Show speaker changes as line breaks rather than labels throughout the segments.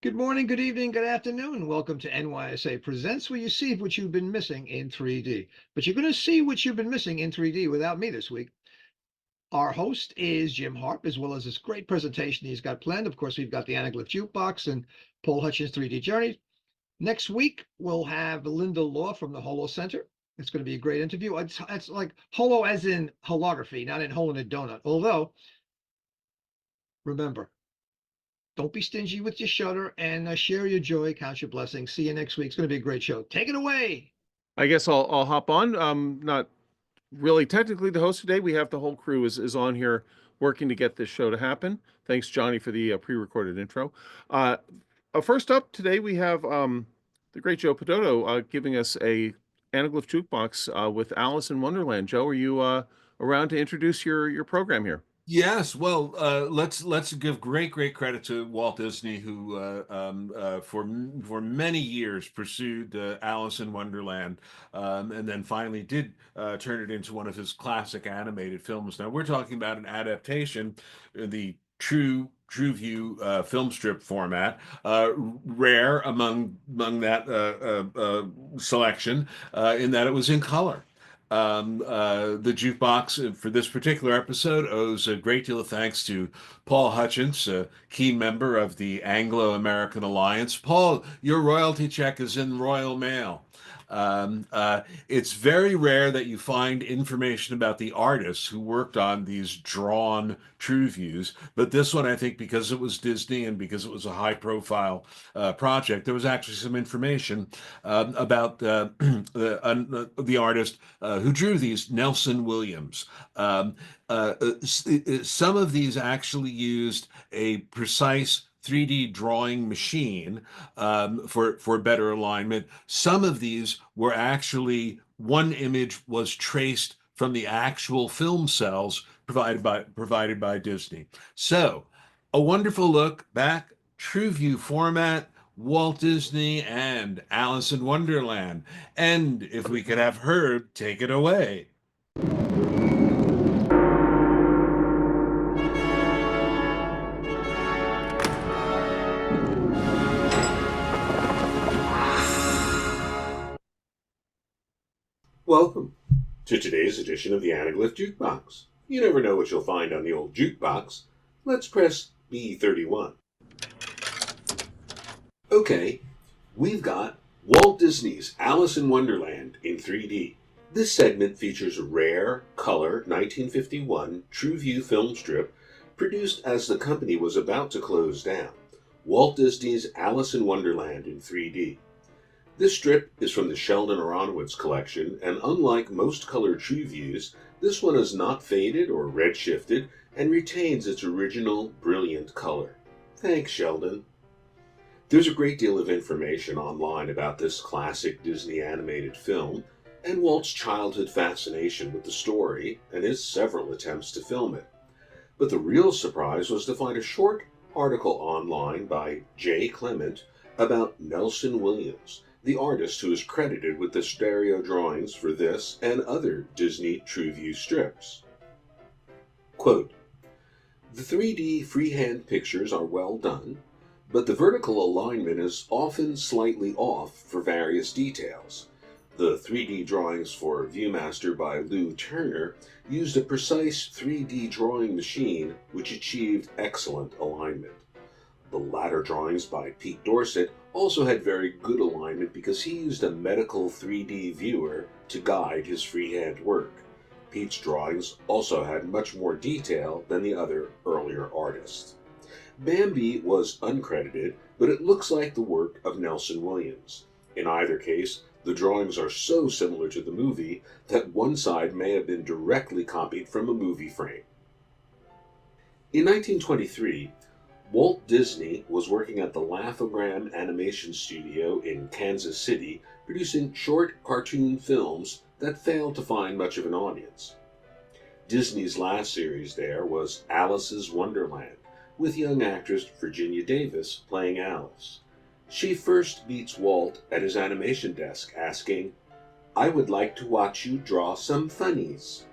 Good morning, good evening, good afternoon. Welcome to NYSA Presents, where you see what you've been missing in 3D. But you're going to see what you've been missing in 3D without me this week. Our host is Jim Harp, as well as this great presentation he's got planned. Of course, we've got the Anaglyph Jukebox and Paul Hutchence 3D Journey. Next week, we'll have Linda Law from the Holo Center. It's going to be a great interview. It's like holo as in holography, not in hole in a donut. Although, remember, don't be stingy with your shutter and share your joy, count your blessings. See you next week. It's going to be a great show. Take it away.
I guess I'll hop on. Not really technically the host today. We have the whole crew is on here working to get this show to happen. Thanks, Johnny, for the pre-recorded intro. Uh, First up today, we have the great Joe Podoto giving us a Anaglyph jukebox with Alice in Wonderland. Joe, are you around to introduce your program here?
Yes, well, let's give great credit to Walt Disney, who for many years pursued Alice in Wonderland, and then finally did turn it into one of his classic animated films. Now we're talking about an adaptation, the true view film strip format, rare among that selection, in that it was in color. The jukebox for this particular episode owes a great deal of thanks to Paul Hutchence, a key member of the Anglo-American Alliance. Paul, your royalty check is in Royal Mail. It's very rare that you find information about the artists who worked on these drawn true views, but this one, I think, because it was Disney and because it was a high-profile project, there was actually some information about the artist who drew these, Nelson Williams. Some of these actually used a precise 3D drawing machine for better alignment. Some of these were actually, one image was traced from the actual film cells provided by Disney. So, a wonderful look back, true view format, Walt Disney and Alice in Wonderland. And if we could have Herb take it away.
Welcome to today's edition of the Anaglyph Jukebox. You never know what you'll find on the old jukebox. Let's press B31. Okay, we've got Walt Disney's Alice in Wonderland in 3D. This segment features a rare, color 1951 True View film strip produced as the company was about to close down. Walt Disney's Alice in Wonderland in 3D. This strip is from the Sheldon Aronowitz collection, and unlike most color true views, this one is not faded or redshifted and retains its original brilliant color. Thanks, Sheldon. There's a great deal of information online about this classic Disney animated film, and Walt's childhood fascination with the story, and his several attempts to film it. But the real surprise was to find a short article online by J. Clement about Nelson Williams, the artist who is credited with the stereo drawings for this and other Disney True View strips. Quote, "The 3D freehand pictures are well done, but the vertical alignment is often slightly off for various details. The 3D drawings for Viewmaster by Lou Turner used a precise 3D drawing machine which achieved excellent alignment. The latter drawings by Pete Dorset also had very good alignment because he used a medical 3D viewer to guide his freehand work. Pete's drawings also had much more detail than the other earlier artists. Bambi was uncredited, but it looks like the work of Nelson Williams. In either case, the drawings are so similar to the movie that one side may have been directly copied from a movie frame." In 1923, Walt Disney was working at the Laugh-O-Gram Animation Studio in Kansas City, producing short cartoon films that failed to find much of an audience. Disney's last series there was Alice's Wonderland, with young actress Virginia Davis playing Alice. She first meets Walt at his animation desk, asking, "I would like to watch you draw some funnies."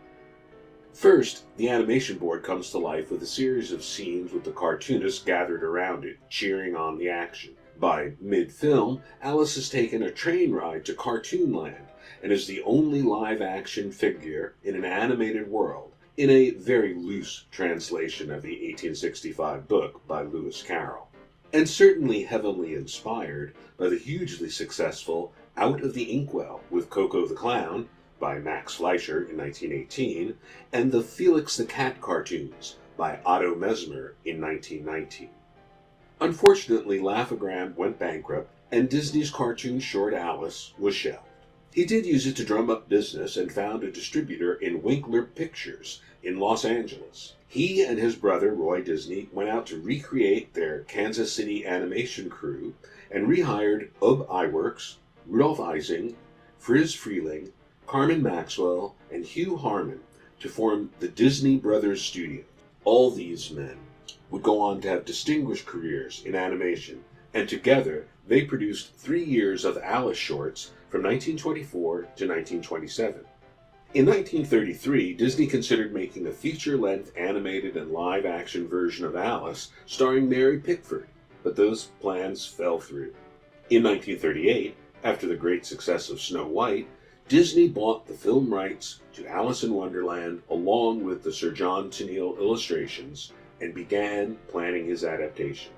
First, the animation board comes to life with a series of scenes with the cartoonists gathered around it, cheering on the action. By mid-film, Alice has taken a train ride to Cartoonland and is the only live-action figure in an animated world, in a very loose translation of the 1865 book by Lewis Carroll, and certainly heavily inspired by the hugely successful Out of the Inkwell with Coco the Clown by Max Fleischer in 1918, and the Felix the Cat cartoons by Otto Mesmer in 1919. Unfortunately, Laugh-O-Gram went bankrupt, and Disney's cartoon short Alice was shelved. He did use it to drum up business and found a distributor in Winkler Pictures in Los Angeles. He and his brother Roy Disney went out to recreate their Kansas City animation crew and rehired Ub Iwerks, Rudolph Ising, Friz Freleng, Carmen Maxwell, and Hugh Harmon to form the Disney Brothers Studios. All these men would go on to have distinguished careers in animation, and together they produced 3 years of Alice shorts from 1924 to 1927. In 1933, Disney considered making a feature-length animated and live-action version of Alice starring Mary Pickford, but those plans fell through. In 1938, after the great success of Snow White, Disney bought the film rights to Alice in Wonderland along with the Sir John Tenniel illustrations and began planning his adaptation.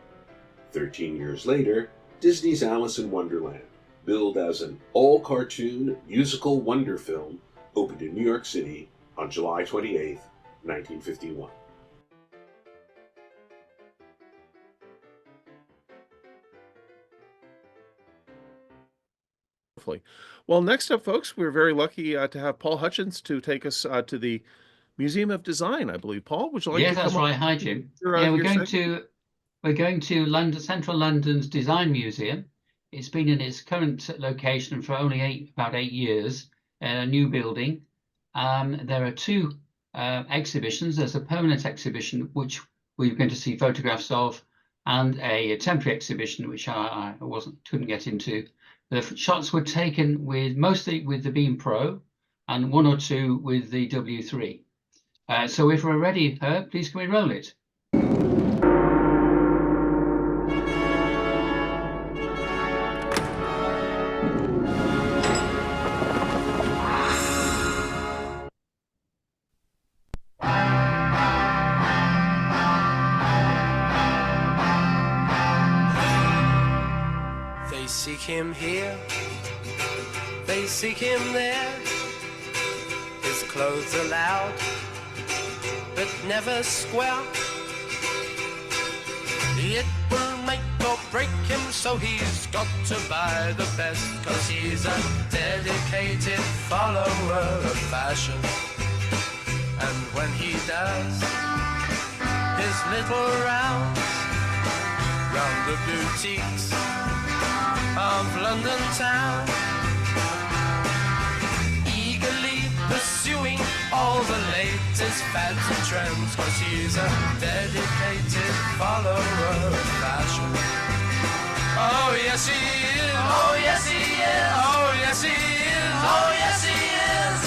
13 years later, Disney's Alice in Wonderland, billed as an all-cartoon musical wonder film, opened in New York City on July 28, 1951.
Well, next up, folks, we're very lucky to have Paul Hutchence to take us to the Museum of Design, I believe. Paul, would you like to come
that's right. Hi, Jim.
Your,
We're going to London, Central London's Design Museum. It's been in its current location for only about 8 years, a new building. There are 2 exhibitions. There's a permanent exhibition, which we're going to see photographs of, and a temporary exhibition, which I couldn't get into. The shots were taken mostly with the Beam Pro, and 1 or 2 with the W3. So if we're ready, Herb, please can we roll it?
They seek him here, they seek him there. His clothes are loud, but never square. It will make or break him, so he's got to buy the best, 'cause he's a dedicated follower of fashion. And when he does his little rounds round the boutiques of London town, eagerly pursuing all the latest fads and trends, 'cause he's a dedicated follower of fashion. Oh yes he is, oh yes he is, oh yes he is, oh yes he is.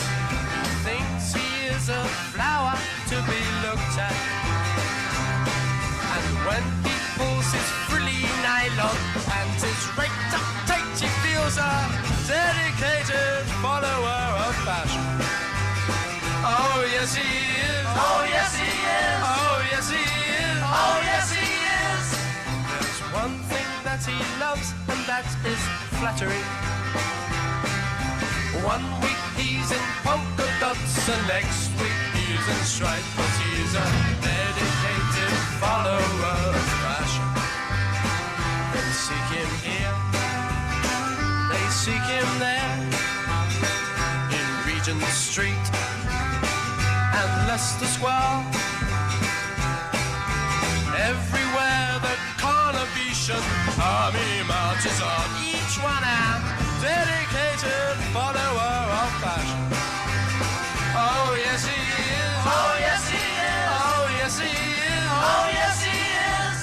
Thinks he is a flower to be looked at, and when he pulls his frilly nylon and his raked up tight, he feels a dedicated follower of fashion. Oh yes he is, oh yes he is, oh yes he is, oh yes he is. There's one thing that he loves, and that is flattery. One week he's in polka dots, and next week he's in stripes, 'cause he's a dedicated follower of fashion. They seek him here, they seek him there, in Regent Street and Leicester Square. Everywhere the Carnation army marches on, each one a dedicated follower of fashion. Oh yes he is, oh yes he is, oh yes he is, oh yes he is.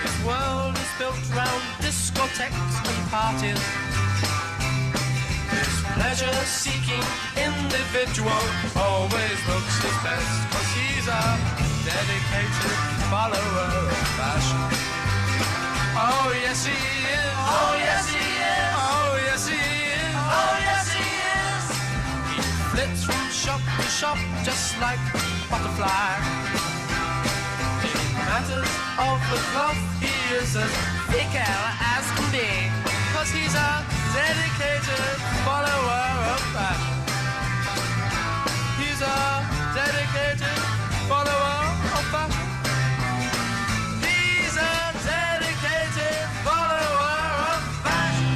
His world is built round discotheques and parties. His pleasure-seeking individual always looks his best, 'cause he's a dedicated follower of fashion. Oh yes he is. Oh yes he is. Oh yes he is. Oh yes he is. He flits from shop to shop just like a butterfly. In matters of the cloth, he is as fickle as can be, 'cause he's a dedicated follower of fashion. He's a dedicated follower of fashion. He's a dedicated follower of fashion.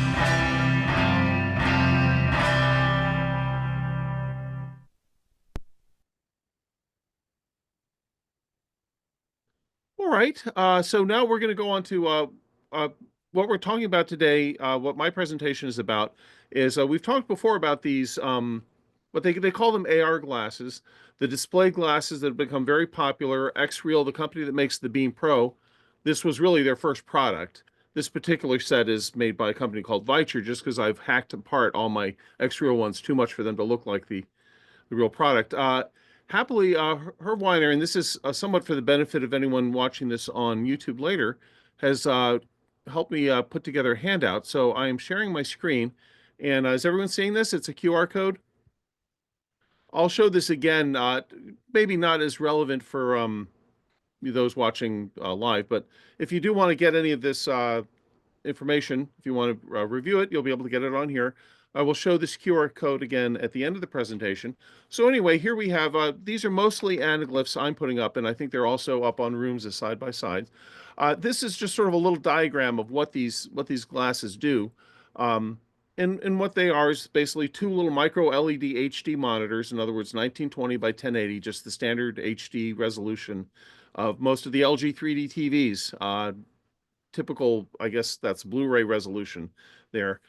All right. So now we're going to go on to what we're talking about today. What my presentation is about is we've talked before about these, what they call them AR glasses, the display glasses that have become very popular. X-Real, the company that makes the Beam Pro, this was really their first product. This particular set is made by a company called Viture, just because I've hacked apart all my X-Real ones too much for them to look like the real product. Happily, Herb Weiner, and this is somewhat for the benefit of anyone watching this on YouTube later, has helped me put together a handout. So I am sharing my screen, and is everyone seeing this? It's a QR code. I'll show this again, maybe not as relevant for those watching live, but if you do want to get any of this information, if you want to review it, you'll be able to get it on here. I will show this QR code again at the end of the presentation. So anyway, here we have, these are mostly anaglyphs I'm putting up, and I think they're also up on rooms as side by side. This is just sort of a little diagram of what these glasses do. And what they are is basically two little micro LED HD monitors, in other words, 1920 by 1080, just the standard HD resolution of most of the LG 3D TVs. Typical, I guess that's Blu-ray resolution there.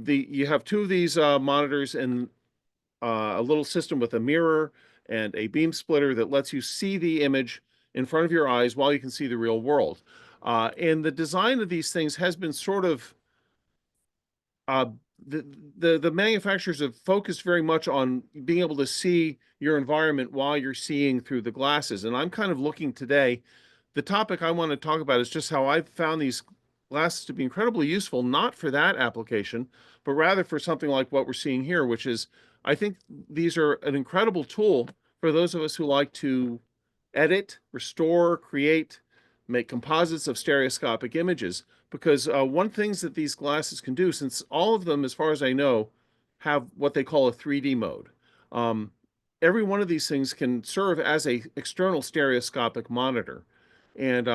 You have two of these monitors and a little system with a mirror and a beam splitter that lets you see the image in front of your eyes while you can see the real world. And the design of these things has been sort of the manufacturers have focused very much on being able to see your environment while you're seeing through the glasses. And I'm kind of looking today, the topic I want to talk about is just how I've found these glasses to be incredibly useful, not for that application, but rather for something like what we're seeing here, which is, I think these are an incredible tool for those of us who like to edit, restore, create, make composites of stereoscopic images. Because one things that these glasses can do, since all of them, as far as I know, have what they call a 3D mode. Every one of these things can serve as a external stereoscopic monitor. And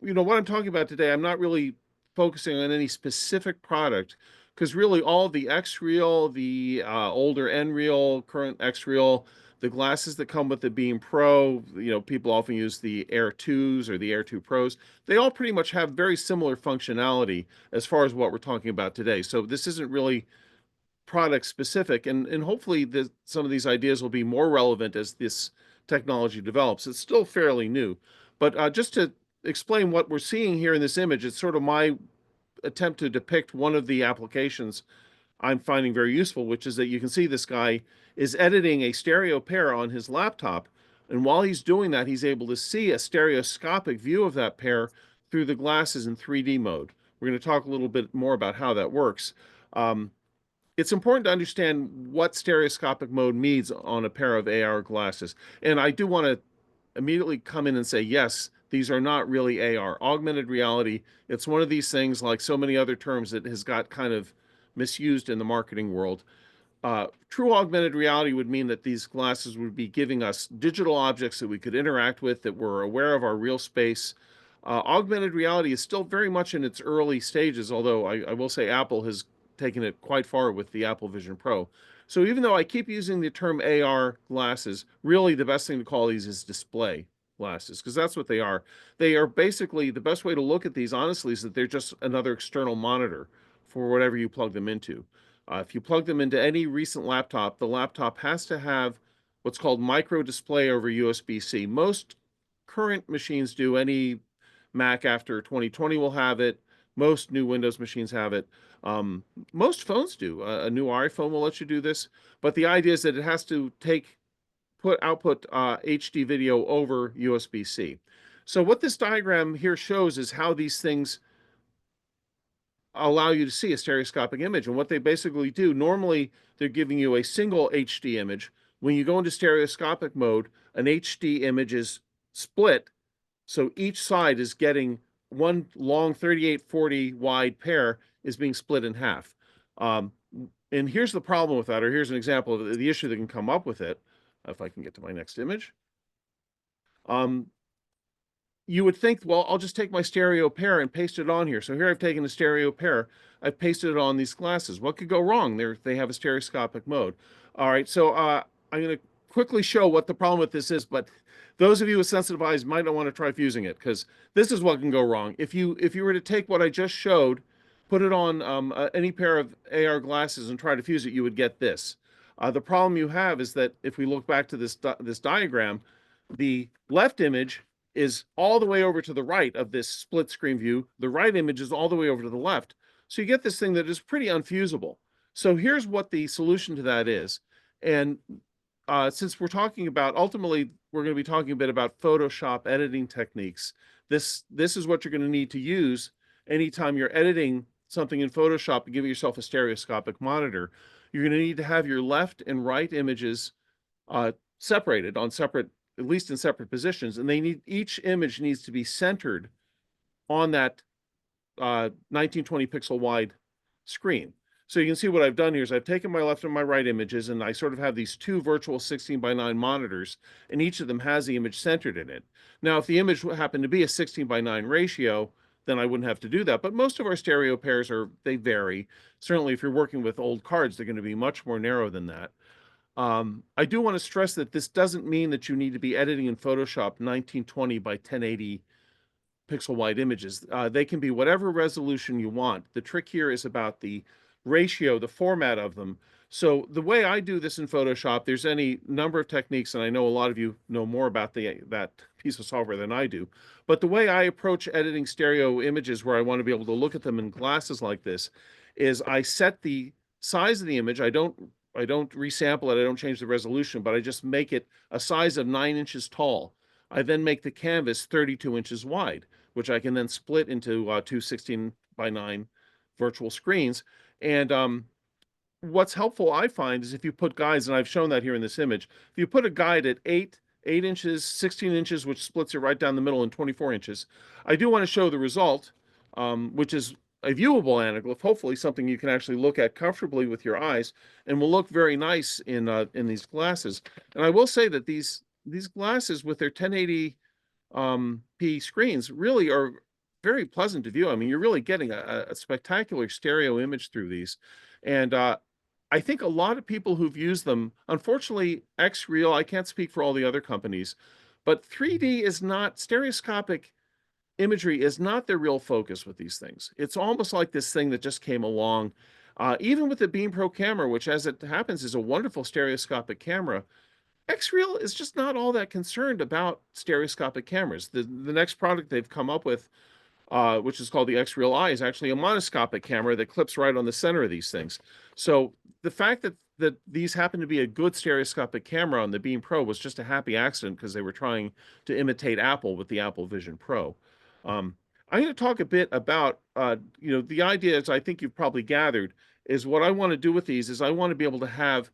what I'm talking about today, I'm not really focusing on any specific product, because really all the X-Real, the older N-Real, current X-Real, the glasses that come with the Beam Pro, people often use the Air 2s or the Air 2 Pros. They all pretty much have very similar functionality as far as what we're talking about today. So this isn't really product specific, and hopefully some of these ideas will be more relevant as this technology develops. It's still fairly new, but just to explain what we're seeing here in this image, it's sort of my attempt to depict one of the applications I'm finding very useful, which is that you can see this guy is editing a stereo pair on his laptop, and while he's doing that, he's able to see a stereoscopic view of that pair through the glasses in 3D mode. We're going to talk a little bit more about how that works. It's important to understand what stereoscopic mode means on a pair of AR glasses. And I do want to immediately come in and say, yes, these are not really AR. Augmented reality, it's one of these things, like so many other terms, that has got kind of misused in the marketing world. True augmented reality would mean that these glasses would be giving us digital objects that we could interact with, that we're aware of our real space. Augmented reality is still very much in its early stages, although I will say Apple has taken it quite far with the Apple Vision Pro. So even though I keep using the term AR glasses, really the best thing to call these is display glasses, because that's what they are. They are basically, the best way to look at these, honestly, is that they're just another external monitor for whatever you plug them into. If you plug them into any recent laptop, the laptop has to have what's called micro display over USB-C. Most current machines do. Any Mac after 2020 will have it. Most new Windows machines have it. Most phones do. A new iPhone will let you do this, but the idea is that it has to output HD video over USB-C. So what this diagram here shows is how these things allow you to see a stereoscopic image. And what they basically do, normally they're giving you a single HD image. When you go into stereoscopic mode, an HD image is split. So each side is getting one long 3840 wide pair is being split in half. And here's the problem with that, or here's an example of the issue that can come up with it. If I can get to my next image. You would think, well, I'll just take my stereo pair and paste it on here. So here I've taken a stereo pair, I've pasted it on these glasses. What could go wrong? They have a stereoscopic mode. All right, so I'm going to quickly show what the problem with this is, but those of you with sensitive eyes might not want to try fusing it, because this is what can go wrong. If you were to take what I just showed, put it on any pair of AR glasses and try to fuse it, you would get this. The problem you have is that if we look back to this diagram, the left image is all the way over to the right of this split screen view. The right image is all the way over to the left. So you get this thing that is pretty unfusable. So here's what the solution to that is. And since we're talking about, ultimately, we're going to be talking a bit about Photoshop editing techniques. This is what you're going to need to use anytime you're editing something in Photoshop and giving yourself a stereoscopic monitor. You're going to need to have your left and right images separated on separate, at least in separate positions, and each image needs to be centered on that 1920 pixel wide screen. So you can see what I've done here is I've taken my left and my right images, and I sort of have these two virtual 16:9 monitors, and each of them has the image centered in it. Now, if the image happened to be a 16:9 ratio, then I wouldn't have to do that. But most of our stereo pairs they vary. Certainly, if you're working with old cards, they're going to be much more narrow than that. I do want to stress that this doesn't mean that you need to be editing in Photoshop 1920 by 1080 pixel wide images. They can be whatever resolution you want. The trick here is about the ratio, the format of them. So the way I do this in Photoshop, there's any number of techniques, and I know a lot of you know more about that piece of software than I do. But the way I approach editing stereo images where I want to be able to look at them in glasses like this is I set the size of the image. I don't resample it, I don't change the resolution, but I just make it a size of 9 inches tall. I then make the canvas 32 inches wide, which I can then split into two 16:9 virtual screens. And what's helpful, I find, is if you put guides, and I've shown that here in this image, if you put a guide at 8 inches, 16 inches, which splits it right down the middle, and 24 inches, I do want to show the result, which is a viewable anaglyph, hopefully something you can actually look at comfortably with your eyes, and will look very nice in these glasses. And I will say that these glasses with their 1080p screens really are very pleasant to view. I mean, you're really getting a spectacular stereo image through these. And I think a lot of people who've used them, unfortunately, X-Real, I can't speak for all the other companies, but 3D is not, stereoscopic imagery is not their real focus with these things. It's almost like this thing that just came along. Even with the Beam Pro camera, which as it happens is a wonderful stereoscopic camera, X-Real is just not all that concerned about stereoscopic cameras. The next product they've come up with, which is called the X-Real Eye, is actually a monoscopic camera that clips right on the center of these things. So the fact that these happen to be a good stereoscopic camera on the Beam Pro was just a happy accident, because they were trying to imitate Apple with the Apple Vision Pro. I'm going to talk a bit about, the idea, as I think you've probably gathered, is what I want to do with these is I want to be able to have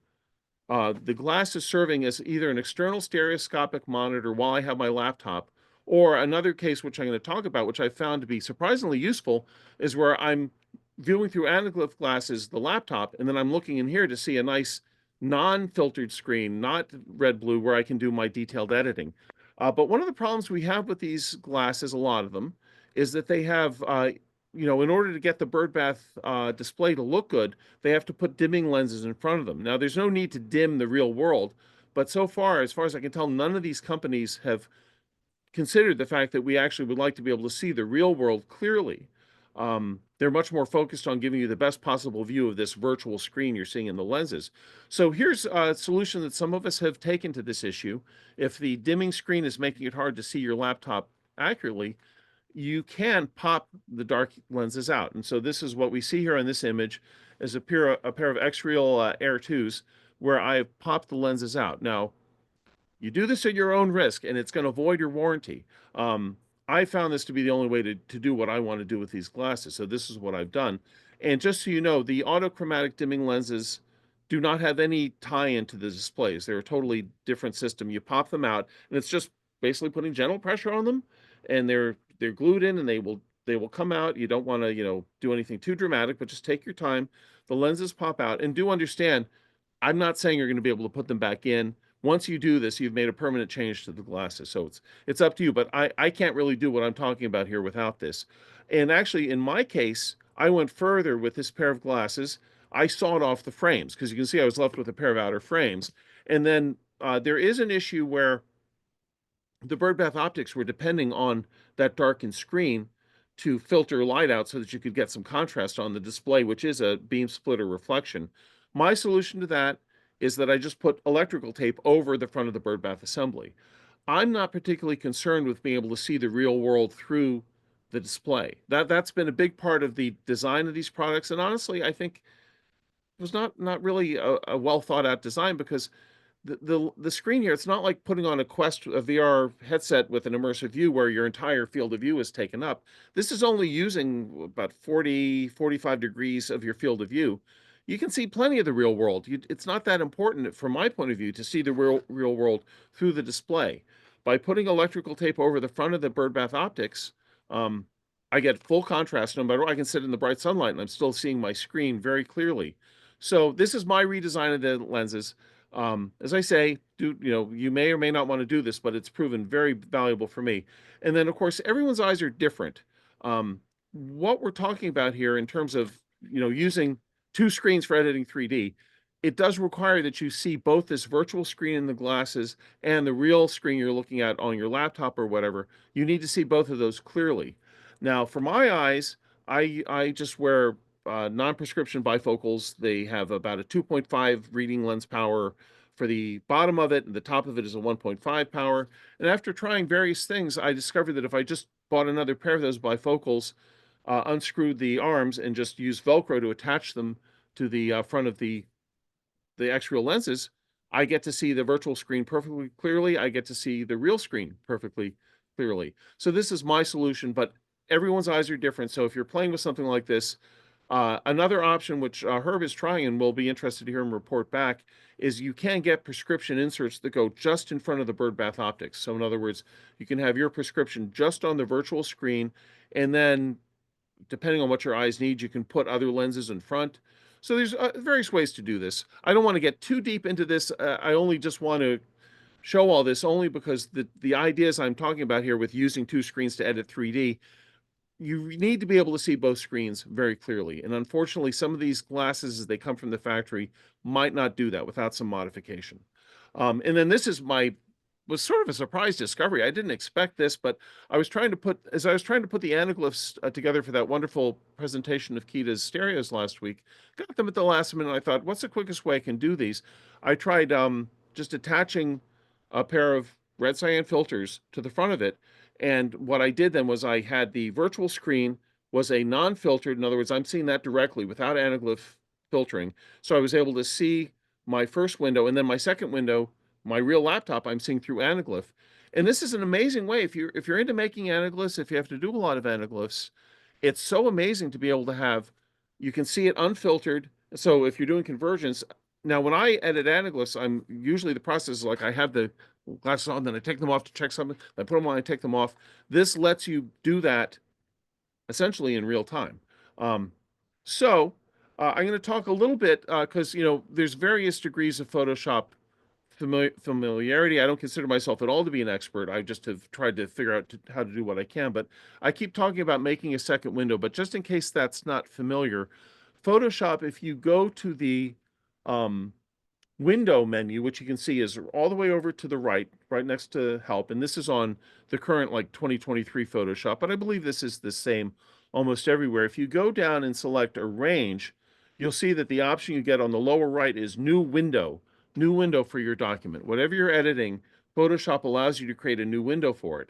the glasses serving as either an external stereoscopic monitor while I have my laptop, or another case, which I'm going to talk about, which I found to be surprisingly useful, is where I'm viewing through Anaglyph glasses, the laptop, and then I'm looking in here to see a nice non-filtered screen, not red-blue, where I can do my detailed editing. But one of the problems we have with these glasses, a lot of them, is that they have, in order to get the birdbath display to look good, they have to put dimming lenses in front of them. Now, there's no need to dim the real world, but so far as I can tell, none of these companies have considered the fact that we actually would like to be able to see the real world clearly. They're much more focused on giving you the best possible view of this virtual screen you're seeing in the lenses. So here's a solution that some of us have taken to this issue. If the dimming screen is making it hard to see your laptop accurately, you can pop the dark lenses out. And so this is what we see here on this image is a pair of X-Real Air 2s where I've popped the lenses out. Now, you do this at your own risk, and it's going to void your warranty. I found this to be the only way to do what I want to do with these glasses. So this is what I've done. And just so you know, the autochromatic dimming lenses do not have any tie-in to the displays. They're a totally different system. You pop them out, and it's just basically putting gentle pressure on them, and they're glued in, and they will come out. You don't want to, do anything too dramatic, but just take your time. The lenses pop out, and do understand, I'm not saying you're going to be able to put them back in. Once you do this, you've made a permanent change to the glasses. So it's up to you, but I can't really do what I'm talking about here without this. And actually, in my case, I went further with this pair of glasses. I sawed off the frames because you can see I was left with a pair of outer frames. And then there is an issue where the birdbath optics were depending on that darkened screen to filter light out so that you could get some contrast on the display, which is a beam splitter reflection. My solution to that is that I just put electrical tape over the front of the birdbath assembly. I'm not particularly concerned with being able to see the real world through the display. That's been a big part of the design of these products, and honestly, I think it was not really a well thought out design because the screen here, it's not like putting on a VR headset with an immersive view where your entire field of view is taken up. This is only using about 45 degrees of your field of view. You can see plenty of the real world. It's not that important from my point of view to see the real world through the display. By putting electrical tape over the front of the birdbath optics, I get full contrast no matter what. I can sit in the bright sunlight and I'm still seeing my screen very clearly. So this is my redesign of the lenses. As I say, you may or may not want to do this, but it's proven very valuable for me. And then, of course, everyone's eyes are different. What we're talking about here in terms of, using two screens for editing 3D, it does require that you see both this virtual screen in the glasses and the real screen you're looking at on your laptop or whatever. You need to see both of those clearly. Now, for my eyes, I just wear non-prescription bifocals. They have about a 2.5 reading lens power for the bottom of it, and the top of it is a 1.5 power. And after trying various things, I discovered that if I just bought another pair of those bifocals, unscrewed the arms, and just used Velcro to attach them to the front of the X-Real lenses, I get to see the virtual screen perfectly clearly. I get to see the real screen perfectly clearly. So this is my solution, but everyone's eyes are different. So if you're playing with something like this, another option, which Herb is trying and will be interested to hear him report back, is you can get prescription inserts that go just in front of the birdbath optics. So in other words, you can have your prescription just on the virtual screen, and then depending on what your eyes need, you can put other lenses in front. So there's various ways to do this. I don't want to get too deep into this. I only just want to show all this only because the ideas I'm talking about here with using two screens to edit 3D, you need to be able to see both screens very clearly. And unfortunately, some of these glasses, as they come from the factory, might not do that without some modification. And then this was sort of a surprise discovery. I didn't expect this, but as I was trying to put the Anaglyphs together for that wonderful presentation of Kita's stereos last week, got them at the last minute. I thought, what's the quickest way I can do these? I tried just attaching a pair of red cyan filters to the front of it. And what I did then was I had the virtual screen was a non-filtered. In other words, I'm seeing that directly without Anaglyph filtering. So I was able to see my first window, and then my second window, my real laptop, I'm seeing through Anaglyph. And this is an amazing way. If you're into making anaglyphs, if you have to do a lot of anaglyphs, it's so amazing to be able to have, you can see it unfiltered. So if you're doing convergence, now when I edit anaglyphs, I'm usually the process is like I have the glasses on, then I take them off to check something, then I put them on, I take them off. This lets you do that essentially in real time. So I'm going to talk a little bit because there's various degrees of Photoshop familiarity. I don't consider myself at all to be an expert. I just have tried to figure out how to do what I can, but I keep talking about making a second window. But just in case that's not familiar, Photoshop, if you go to the window menu, which you can see is all the way over to the right next to help. And this is on the current 2023 Photoshop, but I believe this is the same almost everywhere. If you go down and select arrange, you'll see that the option you get on the lower right is new window for your document. Whatever you're editing, Photoshop allows you to create a new window for it.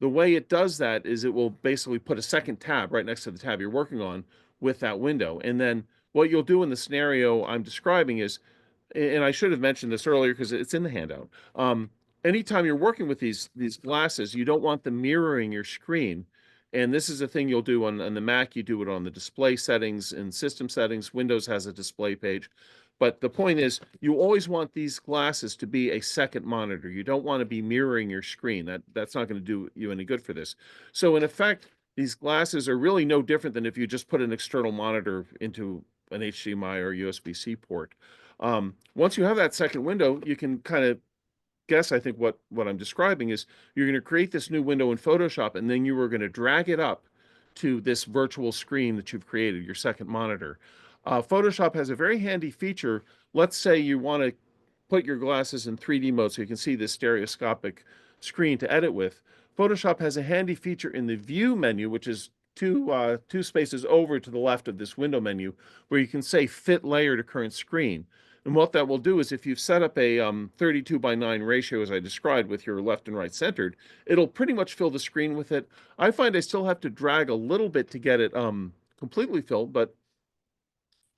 The way it does that is it will basically put a second tab right next to the tab you're working on with that window. And then what you'll do in the scenario I'm describing is, and I should have mentioned this earlier because it's in the handout. Anytime you're working with these glasses, you don't want them mirroring your screen. And this is a thing you'll do on the Mac. You do it on the display settings and system settings. Windows has a display page. But the point is, you always want these glasses to be a second monitor. You don't want to be mirroring your screen. That's not going to do you any good for this. So in effect, these glasses are really no different than if you just put an external monitor into an HDMI or USB-C port. Once you have that second window, you can kind of guess, I think what I'm describing is you're going to create this new window in Photoshop, and then you are going to drag it up to this virtual screen that you've created, your second monitor. Photoshop has a very handy feature. Let's say you want to put your glasses in 3D mode so you can see this stereoscopic screen to edit with. Photoshop has a handy feature in the View menu, which is two spaces over to the left of this window menu, where you can say Fit Layer to Current Screen. And what that will do is if you've set up a 32:9 ratio, as I described, with your left and right centered, it'll pretty much fill the screen with it. I find I still have to drag a little bit to get it completely filled, but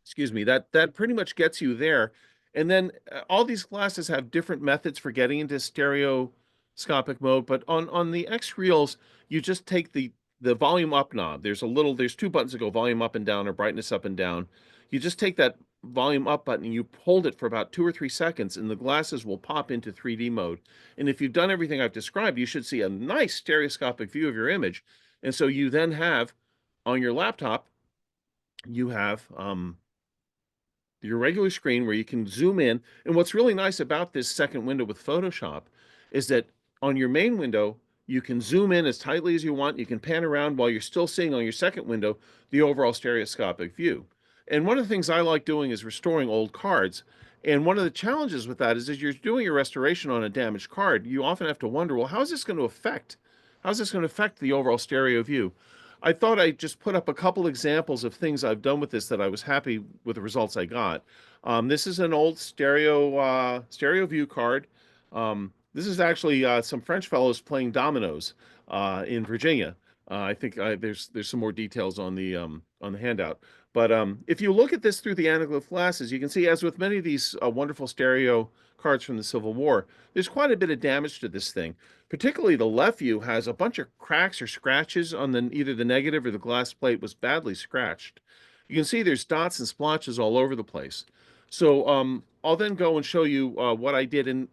excuse me, that pretty much gets you there. And then all these glasses have different methods for getting into stereoscopic mode, but on the X Reels, you just take the volume up knob. There's two buttons that go volume up and down or brightness up and down. You just take that volume up button and you hold it for about 2 or 3 seconds and the glasses will pop into 3D mode. And if you've done everything I've described, you should see a nice stereoscopic view of your image. And so you then have on your laptop, you have your regular screen where you can zoom in. And what's really nice about this second window with Photoshop is that on your main window, you can zoom in as tightly as you want. You can pan around while you're still seeing on your second window the overall stereoscopic view. And one of the things I like doing is restoring old cards. And one of the challenges with that is as you're doing a restoration on a damaged card, you often have to wonder, well, how's this going to affect the overall stereo view? I thought I'd just put up a couple examples of things I've done with this that I was happy with the results I got. This is an old stereo view card. This is actually some French fellows playing dominoes in Virginia. I think there's some more details on the handout. But if you look at this through the Anaglyph glasses, you can see, as with many of these wonderful stereo cards from the Civil War, there's quite a bit of damage to this thing. Particularly the left view has a bunch of cracks or scratches on either the negative or the glass plate was badly scratched. You can see there's dots and splotches all over the place. So I'll then go and show you what I did, and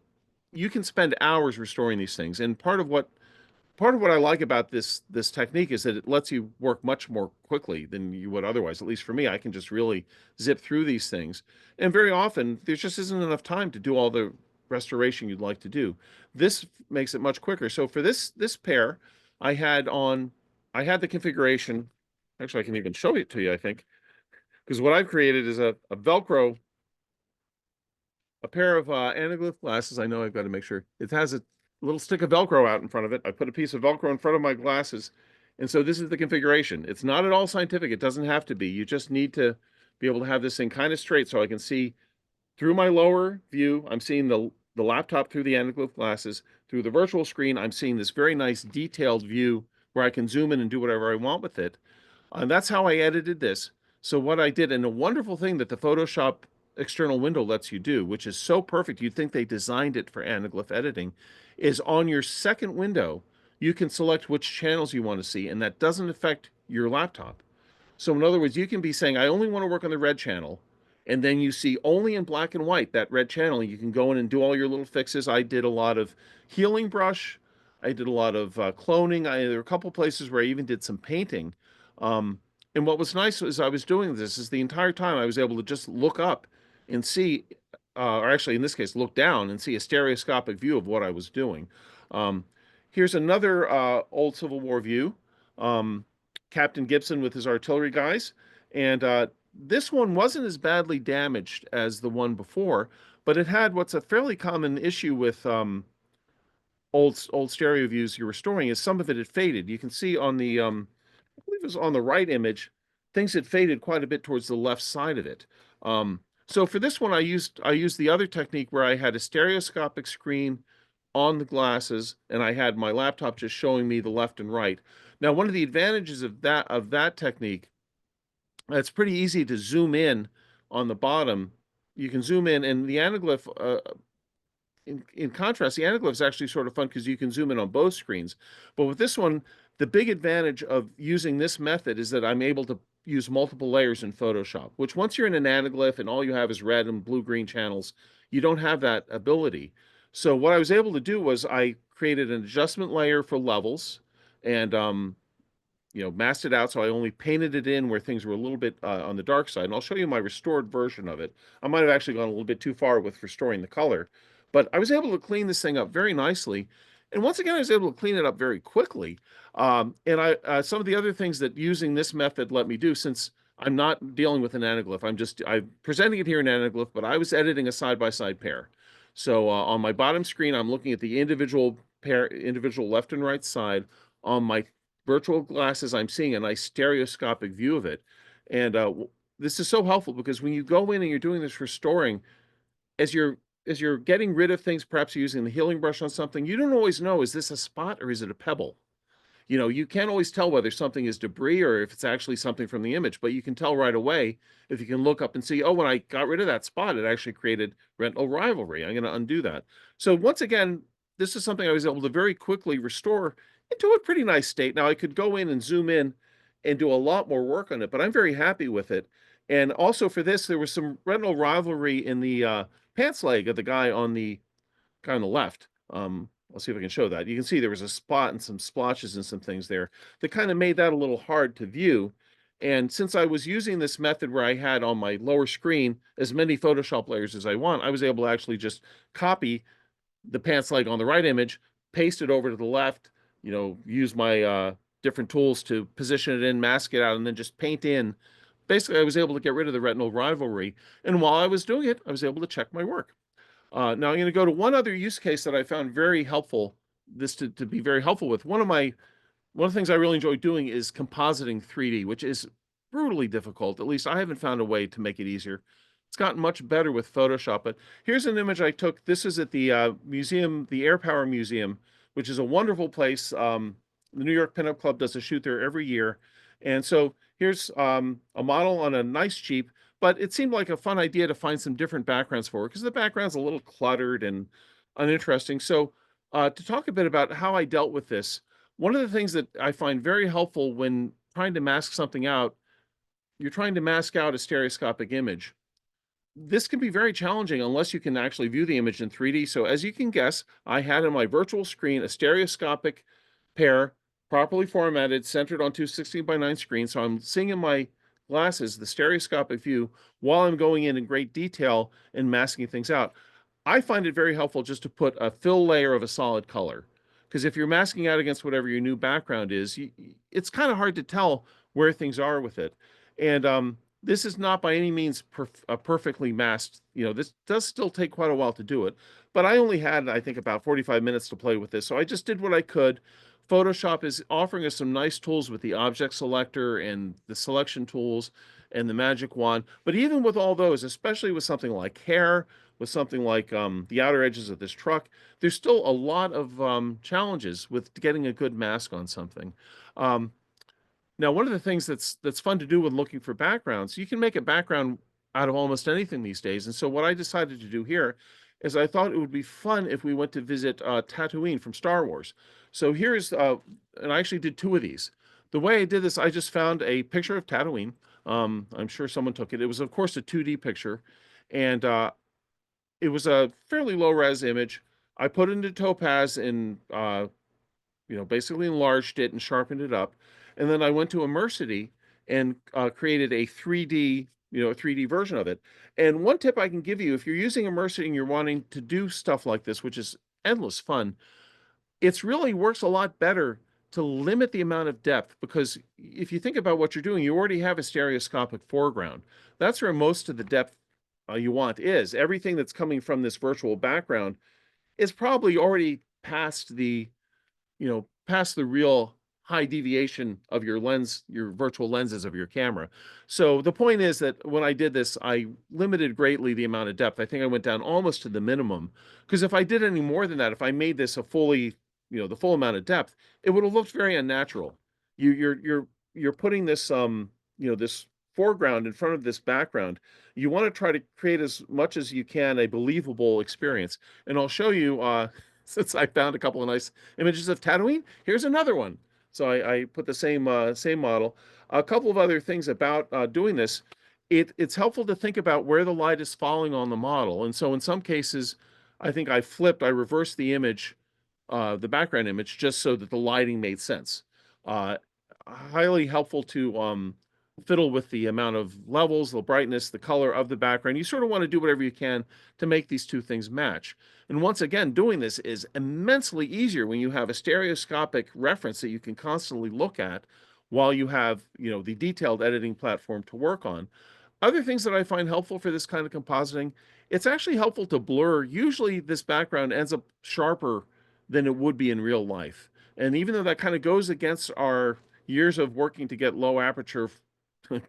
you can spend hours restoring these things. And part of what I like about this technique is that it lets you work much more quickly than you would otherwise. At least for me, I can just really zip through these things. And very often, there just isn't enough time to do all the restoration you'd like to do. This makes it much quicker. So for this pair, I had the configuration. Actually, I can even show it to you, I think, because what I've created is a pair of Anaglyph glasses. I know I've got to make sure it has a little stick of Velcro out in front of it. I put a piece of Velcro in front of my glasses. And so this is the configuration. It's not at all scientific. It doesn't have to be. You just need to be able to have this thing kind of straight so I can see through my lower view. I'm seeing the laptop through the Anaglyph glasses. Through the virtual screen, I'm seeing this very nice detailed view where I can zoom in and do whatever I want with it. And that's how I edited this. So what I did, and a wonderful thing that the Photoshop external window lets you do, which is so perfect, you'd think they designed it for Anaglyph editing, is on your second window, you can select which channels you want to see, and that doesn't affect your laptop. So in other words, you can be saying, I only want to work on the red channel, and then you see only in black and white that red channel. You can go in and do all your little fixes. I did a lot of healing brush. I did a lot of cloning. There were a couple places where I even did some painting. And what was nice as I was doing this is the entire time I was able to just look up and see, or actually in this case, look down and see a stereoscopic view of what I was doing. Here's another old Civil War view. Captain Gibson with his artillery guys. And this one wasn't as badly damaged as the one before, but it had what's a fairly common issue with old stereo views you're restoring is some of it had faded. You can see on the, I believe it was on the right image, things had faded quite a bit towards the left side of it. So for this one, I used the other technique where I had a stereoscopic screen on the glasses, and I had my laptop just showing me the left and right. Now, one of the advantages of that technique, it's pretty easy to zoom in on the bottom. You can zoom in, and the Anaglyph, in contrast, the Anaglyph is actually sort of fun because you can zoom in on both screens. But with this one, the big advantage of using this method is that I'm able to use multiple layers in Photoshop, which once you're in an Anaglyph and all you have is red and blue-green channels, you don't have that ability. So what I was able to do was I created an adjustment layer for levels and masked it out, so I only painted it in where things were a little bit on the dark side. And I'll show you my restored version of it. I might have actually gone a little bit too far with restoring the color, but I was able to clean this thing up very nicely. And once again, I was able to clean it up very quickly. And some of the other things that using this method let me do, since I'm not dealing with an Anaglyph, I'm presenting it here in Anaglyph, but I was editing a side-by-side pair. So on my bottom screen, I'm looking at the individual left and right side. On my virtual glasses, I'm seeing a nice stereoscopic view of it. And this is so helpful because when you go in and you're doing this restoring, as you're getting rid of things, perhaps you're using the healing brush on something, you don't always know, is this a spot or is it a pebble? You can't always tell whether something is debris or if it's actually something from the image, but you can tell right away if you can look up and see, oh, when I got rid of that spot, it actually created retinal rivalry. I'm going to undo that. So once again, this is something I was able to very quickly restore into a pretty nice state. Now I could go in and zoom in and do a lot more work on it, but I'm very happy with it. And also for this, there was some retinal rivalry in the pants leg of the guy on the left. I'll see if I can show that. You can see there was a spot and some splotches and some things there that kind of made that a little hard to view. And since I was using this method where I had on my lower screen as many Photoshop layers as I want, I was able to actually just copy the pants leg on the right image, paste it over to the left, use my different tools to position it in, mask it out, and then just paint in. Basically, I was able to get rid of the retinal rivalry. And while I was doing it, I was able to check my work. Now I'm going to go to one other use case that I found very helpful, to be very helpful with. One of the things I really enjoy doing is compositing 3D, which is brutally difficult. At least I haven't found a way to make it easier. It's gotten much better with Photoshop, but here's an image I took. This is at the museum, the Air Power Museum, which is a wonderful place. The New York Pinup Club does a shoot there every year. And so here's a model on a nice Jeep. But it seemed like a fun idea to find some different backgrounds for it because the background's a little cluttered and uninteresting. So to talk a bit about how I dealt with this, one of the things that I find very helpful when trying to mask something out, you're trying to mask out a stereoscopic image. This can be very challenging unless you can actually view the image in 3D. So as you can guess, I had on my virtual screen a stereoscopic pair, properly formatted, centered on two 16:9 screens. So I'm seeing in my glasses the stereoscopic view while I'm going in great detail and masking things out. I find it very helpful just to put a fill layer of a solid color, because if you're masking out against whatever your new background is, it's kind of hard to tell where things are with it. And this is not by any means perfectly masked. This does still take quite a while to do it, but I only had, I think, about 45 minutes to play with this, so I just did what I could. Photoshop is offering us some nice tools with the object selector and the selection tools and the magic wand. But even with all those, especially with something like hair, with something like the outer edges of this truck, there's still a lot of challenges with getting a good mask on something. Now, one of the things that's fun to do when looking for backgrounds, you can make a background out of almost anything these days. And so what I decided to do here is I thought it would be fun if we went to visit Tatooine from Star Wars. So here's, and I actually did two of these. The way I did this, I just found a picture of Tatooine. I'm sure someone took it. It was, of course, a 2D picture. And it was a fairly low-res image. I put it into Topaz and, basically enlarged it and sharpened it up. And then I went to Immersity and created a 3D, a 3D version of it. And one tip I can give you, if you're using Immersity and you're wanting to do stuff like this, which is endless fun, it really works a lot better to limit the amount of depth, because if you think about what you're doing, you already have a stereoscopic foreground. That's where most of the depth you want is. Everything that's coming from this virtual background is probably already past the real high deviation of your lens, your virtual lenses of your camera. So the point is that when I did this, I limited greatly the amount of depth. I think I went down almost to the minimum, because if I did any more than that, if I made this a fully, the full amount of depth, it would have looked very unnatural. You're putting this this foreground in front of this background. You want to try to create as much as you can a believable experience. And I'll show you, since I found a couple of nice images of Tatooine, here's another one. So I put the same model. A couple of other things about doing this. It's helpful to think about where the light is falling on the model. And so in some cases, I think I reversed the image, the background image, just so that the lighting made sense. Highly helpful to fiddle with the amount of levels, the brightness, the color of the background. You sort of want to do whatever you can to make these two things match. And once again, doing this is immensely easier when you have a stereoscopic reference that you can constantly look at while you have, the detailed editing platform to work on. Other things that I find helpful for this kind of compositing, it's actually helpful to blur. Usually this background ends up sharper than it would be in real life. And even though that kind of goes against our years of working to get low aperture,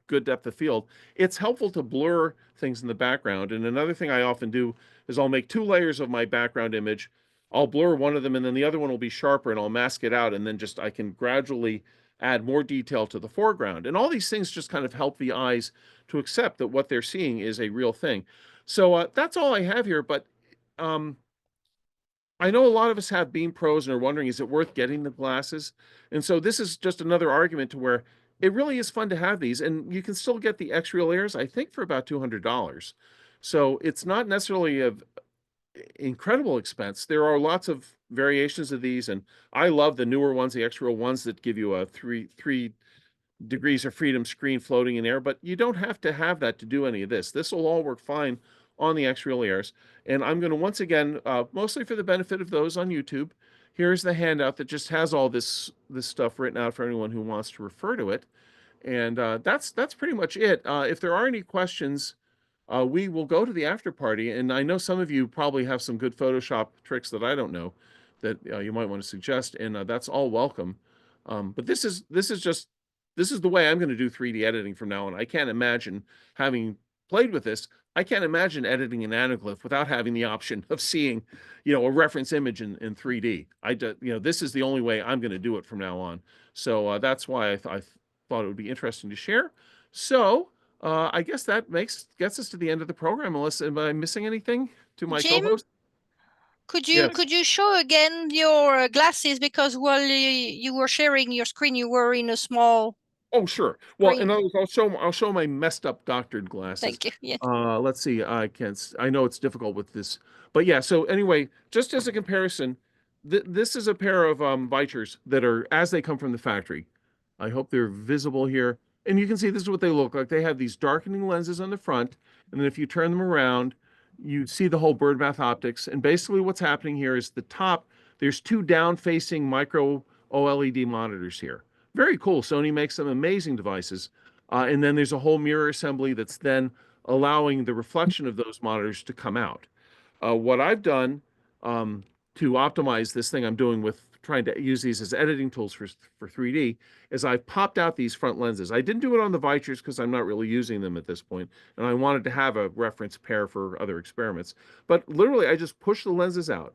good depth of field, it's helpful to blur things in the background. And another thing I often do is I'll make 2 layers of my background image. I'll blur one of them, and then the other one will be sharper, and I'll mask it out, and then I can gradually add more detail to the foreground. And all these things just kind of help the eyes to accept that what they're seeing is a real thing. So that's all I have here, but I know a lot of us have Beam Pros and are wondering, is it worth getting the glasses? And so this is just another argument to where it really is fun to have these, and you can still get the X-Real Airs, I think, for about $200. So it's not necessarily of incredible expense. There are lots of variations of these, and I love the newer ones, the X-Real ones that give you a three degrees of freedom screen floating in air, but you don't have to have that to do any of this. This will all work fine on the X-Real Airs. And I'm going to, once again, mostly for the benefit of those on YouTube, here's the handout that just has all this stuff written out for anyone who wants to refer to it. And that's pretty much it. If there are any questions, we will go to the after party. And I know some of you probably have some good Photoshop tricks that I don't know that you might want to suggest, and that's all welcome. But this is the way I'm going to do 3D editing from now on. I can't imagine, having played with this, I can't imagine editing an Anaglyph without having the option of seeing, a reference image in 3D. This is the only way I'm going to do it from now on. So that's why I thought it would be interesting to share. So I guess that gets us to the end of the program. Unless, am I missing anything to my
Jim?
co-host?
Could you show again your glasses, because while you were sharing your screen, you were in a small.
Oh, sure. Well,
Green.
in other words, I'll show my messed up doctored glasses.
Thank you. Yeah.
Let's see. I know it's difficult with this, but yeah. So anyway, just as a comparison, this is a pair of Vichers that are as they come from the factory. I hope they're visible here, and you can see this is what they look like. They have these darkening lenses on the front, and then if you turn them around, you see the whole birdbath optics. And basically, what's happening here is the top. There's 2 down-facing micro OLED monitors here. Very cool. Sony makes some amazing devices. And then there's a whole mirror assembly that's then allowing the reflection of those monitors to come out. What I've done to optimize this thing I'm doing with trying to use these as editing tools for 3D is I've popped out these front lenses. I didn't do it on the Vichers because I'm not really using them at this point, and I wanted to have a reference pair for other experiments. But literally, I just push the lenses out.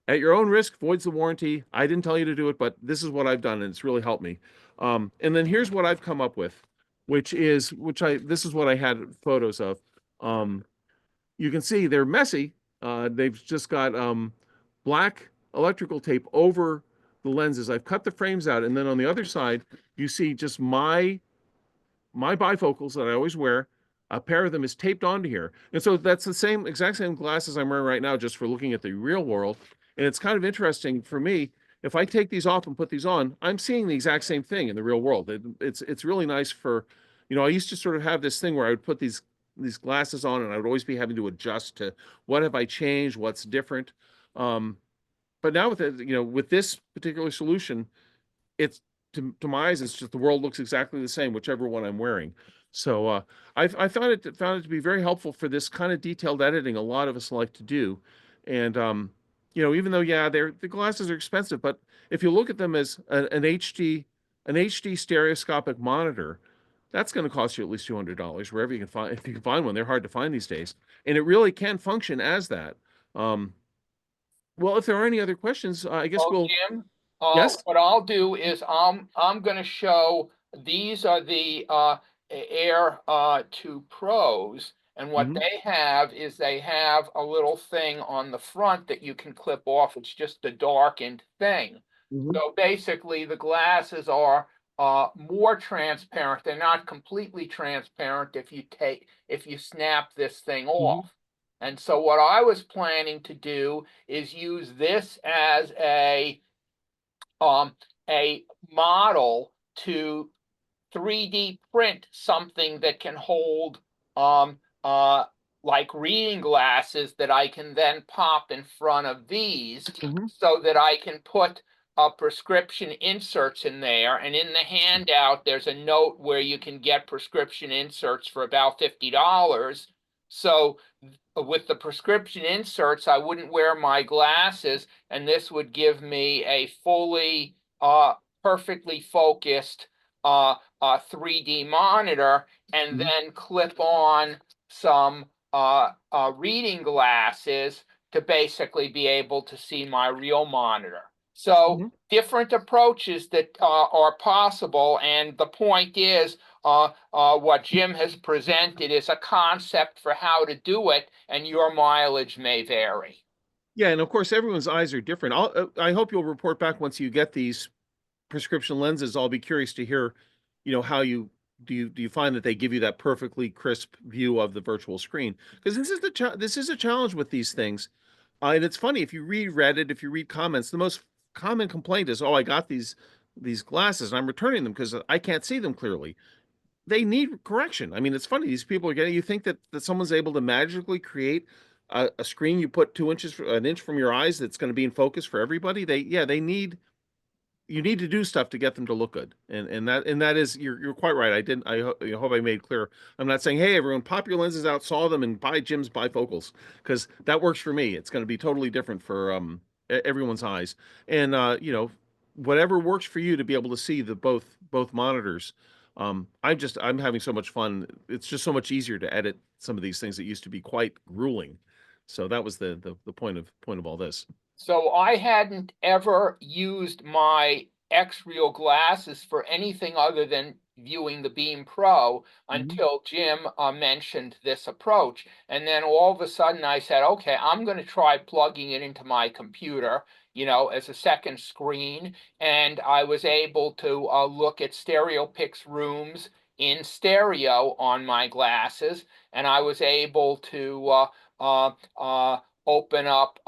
At your own risk, voids the warranty. I didn't tell you to do it, but this is what I've done, and it's really helped me. And then here's what I've come up with, this is what I had photos of. You can see they're messy. They've just got black electrical tape over the lenses. I've cut the frames out, and then on the other side, you see just my bifocals that I always wear. A pair of them is taped onto here. And so that's the exact same glasses I'm wearing right now, just for looking at the real world. And it's kind of interesting for me, if I take these off and put these on, I'm seeing the exact same thing in the real world. It's really nice for, I used to sort of have this thing where I would put these glasses on, and I would always be having to adjust to what have I changed, what's different. But now with this particular solution, it's to my eyes, it's just the world looks exactly the same, whichever one I'm wearing. So I found it to be very helpful for this kind of detailed editing a lot of us like to do. And even though the glasses are expensive, but if you look at them as an HD an HD stereoscopic monitor, that's going to cost you at least $200 wherever you can find, if you can find one. They're hard to find these days, and it really can function as that. Well, if there are any other questions, I guess
Well,
we'll.
Jim,
Yes.
what I'll do is I'm going to show these are the Air 2 Pros, and what
Mhm.
they have is they have a little thing on the front that you can clip off. It's just a darkened thing.
Mhm.
So basically, the glasses are more transparent. They're not completely transparent if you snap this thing off. And so what I was planning to do is use this as a model to 3D print something that can hold like reading glasses that I can then pop in front of these
Mhm.
so that I can put prescription inserts in there. And in the handout, there's a note where you can get prescription inserts for about $50. So with the prescription inserts, I wouldn't wear my glasses, and this would give me a fully perfectly focused 3D monitor, and then clip on some reading glasses to basically be able to see my real monitor. So
Mhm.
different approaches that are possible, and the point is what Jim has presented is a concept for how to do it, and your mileage may vary.
Yeah, and of course, everyone's eyes are different. I hope you'll report back once you get these prescription lenses. I'll be curious to hear, how do you find that they give you that perfectly crisp view of the virtual screen? Because this is a challenge with these things. And it's funny, if you read Reddit, if you read comments, the most common complaint is, "Oh, I got these glasses and I'm returning them because I can't see them clearly." They need correction. I mean, it's funny. These people are getting. You think that someone's able to magically create a screen you put 2 inches, an inch from your eyes, that's going to be in focus for everybody? They need, you need to do stuff to get them to look good. And that is, you're quite right. I hope I made clear. I'm not saying, hey, everyone, pop your lenses out, saw them, and buy Jim's bifocals, because that works for me. It's going to be totally different for everyone's eyes. And whatever works for you to be able to see the both monitors. I'm having so much fun. It's just so much easier to edit some of these things that used to be quite grueling. So that was the point of all this.
So I hadn't ever used my X-Real glasses for anything other than viewing the Beam Pro
Mhm.
until Jim mentioned this approach. And then all of a sudden I said, okay, I'm going to try plugging it into my computer, as a second screen. And I was able to look at StereoPix rooms in stereo on my glasses. And I was able to open up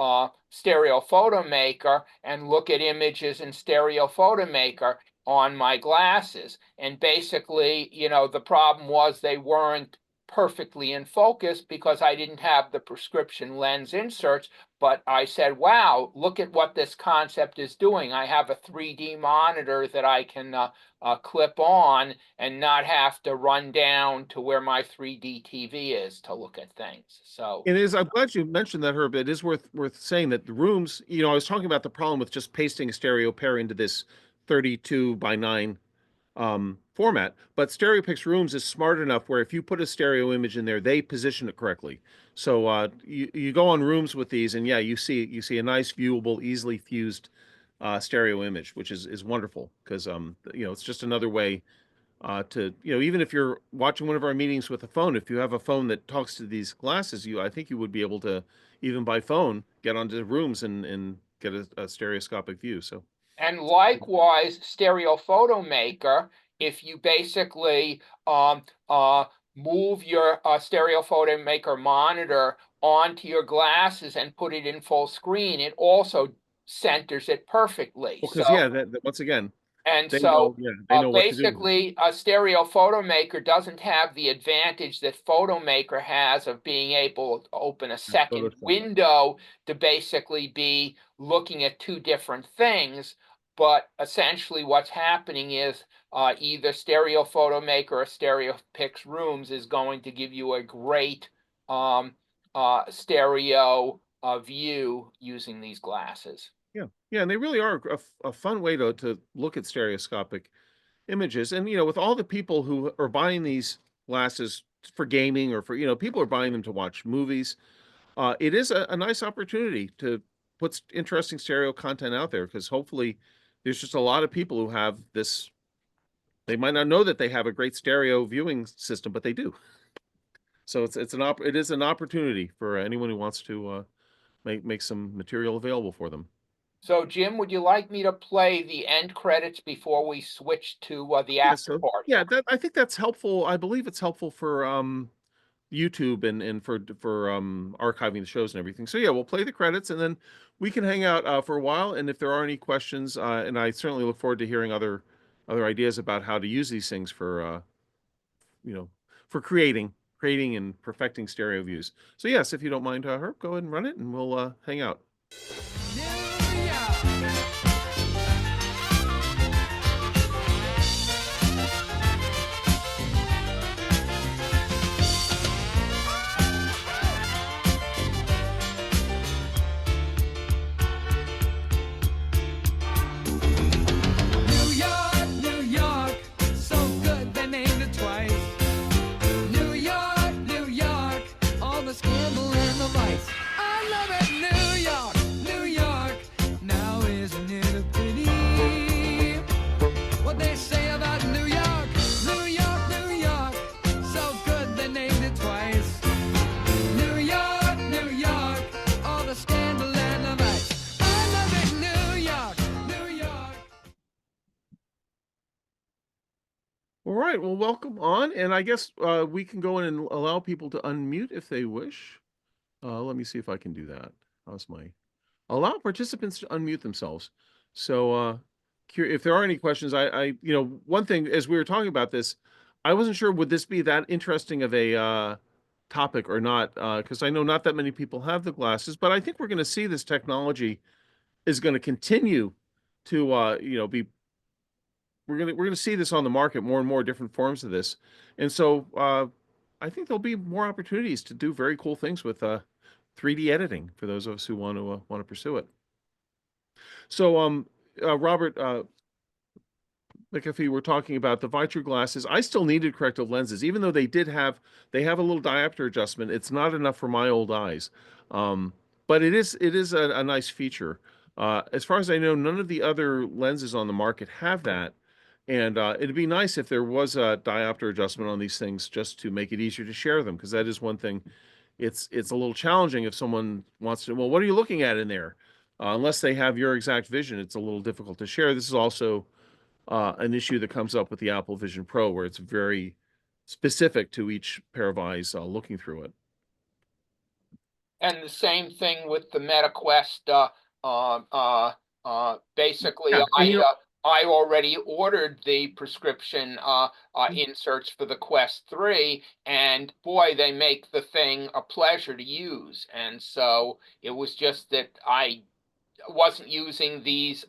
Stereo Photo Maker and look at images in Stereo Photo Maker on my glasses. And basically, the problem was they weren't perfectly in focus because I didn't have the prescription lens inserts. But I said, wow, look at what this concept is doing. I have a 3D monitor that I can clip on and not have to run down to where my 3D TV is to look at things. So
It is. I'm glad you mentioned that, Herb. It is worth saying that the rooms. I was talking about the problem with just pasting a stereo pair into this 32 by 9 format, but StereoPix Rooms is smart enough where if you put a stereo image in there, they position it correctly. So you go on Rooms with these, and yeah, you see a nice, viewable, easily fused stereo image, which is wonderful, because it's just another way to, even if you're watching one of our meetings with a phone, if you have a phone that talks to these glasses, I think you would be able to, even by phone, get onto Rooms and get a stereoscopic view. So
and likewise, Stereo Photo Maker, if you basically move your Stereo Photo Maker monitor onto your glasses and put it in full screen, it also centers it perfectly.
because yeah, that once again,
And
they know,
so
yeah, they know what to do with it.
basically, a Stereo Photo Maker doesn't have the advantage that Photo Maker has of being able to open a second
Photoshop.
window to basically be looking at two different things. But essentially, what's happening is either Stereo Photo Maker or StereoPix Rooms is going to give you a great stereo view using these glasses.
Yeah, yeah, and they really are a fun way to look at stereoscopic images. And, with all the people who are buying these glasses for gaming or for, people are buying them to watch movies, it is a nice opportunity to put interesting stereo content out there, because hopefully there's just a lot of people who have this. They might not know that they have a great stereo viewing system, but they do. So it is an opportunity for anyone who wants to make some material available for them.
So, Jim, would you like me to play the end credits before we switch to the after party?
Yeah, I think that's helpful. I believe it's helpful for YouTube and for archiving the shows and everything. So yeah, we'll play the credits and then we can hang out for a while. And if there are any questions, and I certainly look forward to hearing other ideas about how to use these things for for creating and perfecting stereo views. So yes, if you don't mind, Herb, go ahead and run it, and we'll hang out. All right, well, welcome on, and I guess we can go in and allow people to unmute if they wish. Let me see if I can do that. How's my allow participants to unmute themselves? So, if there are any questions, one thing as we were talking about this, I wasn't sure would this be that interesting of a topic or not, because I know not that many people have the glasses, but I think we're going to see this technology is going to continue to be. We're gonna see this on the market, more and more different forms of this, and so I think there'll be more opportunities to do very cool things with 3D editing for those of us who want to pursue it. So, Robert McAfee, we're talking about the Vitrue glasses. I still needed corrective lenses, even though they have a little diopter adjustment. It's not enough for my old eyes, but it is a nice feature. As far as I know, none of the other lenses on the market have that. And it'd be nice if there was a diopter adjustment on these things, just to make it easier to share them, because that is one thing. It's a little challenging if someone wants to, well, what are you looking at in there? Unless they have your exact vision, it's a little difficult to share. This is also an issue that comes up with the Apple Vision Pro, where it's very specific to each pair of eyes looking through it.
And the same thing with the MetaQuest. Basically,
Yeah,
I already ordered the prescription inserts for the Quest 3, and boy, they make the thing a pleasure to use. And so it was just that I wasn't using these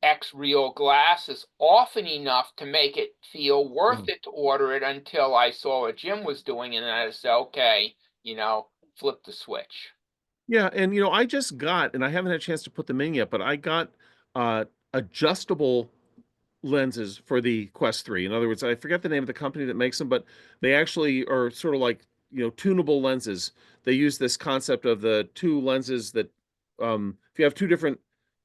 X-Real glasses often enough to make it feel worth it to order it, until I saw what Jim was doing, and I said, okay, flip the switch.
Yeah, and I just got, and I haven't had a chance to put them in yet, but I got adjustable lenses for the Quest 3. In other words, I forget the name of the company that makes them, but they actually are sort of like, tunable lenses. They use this concept of the two lenses that, if you have two different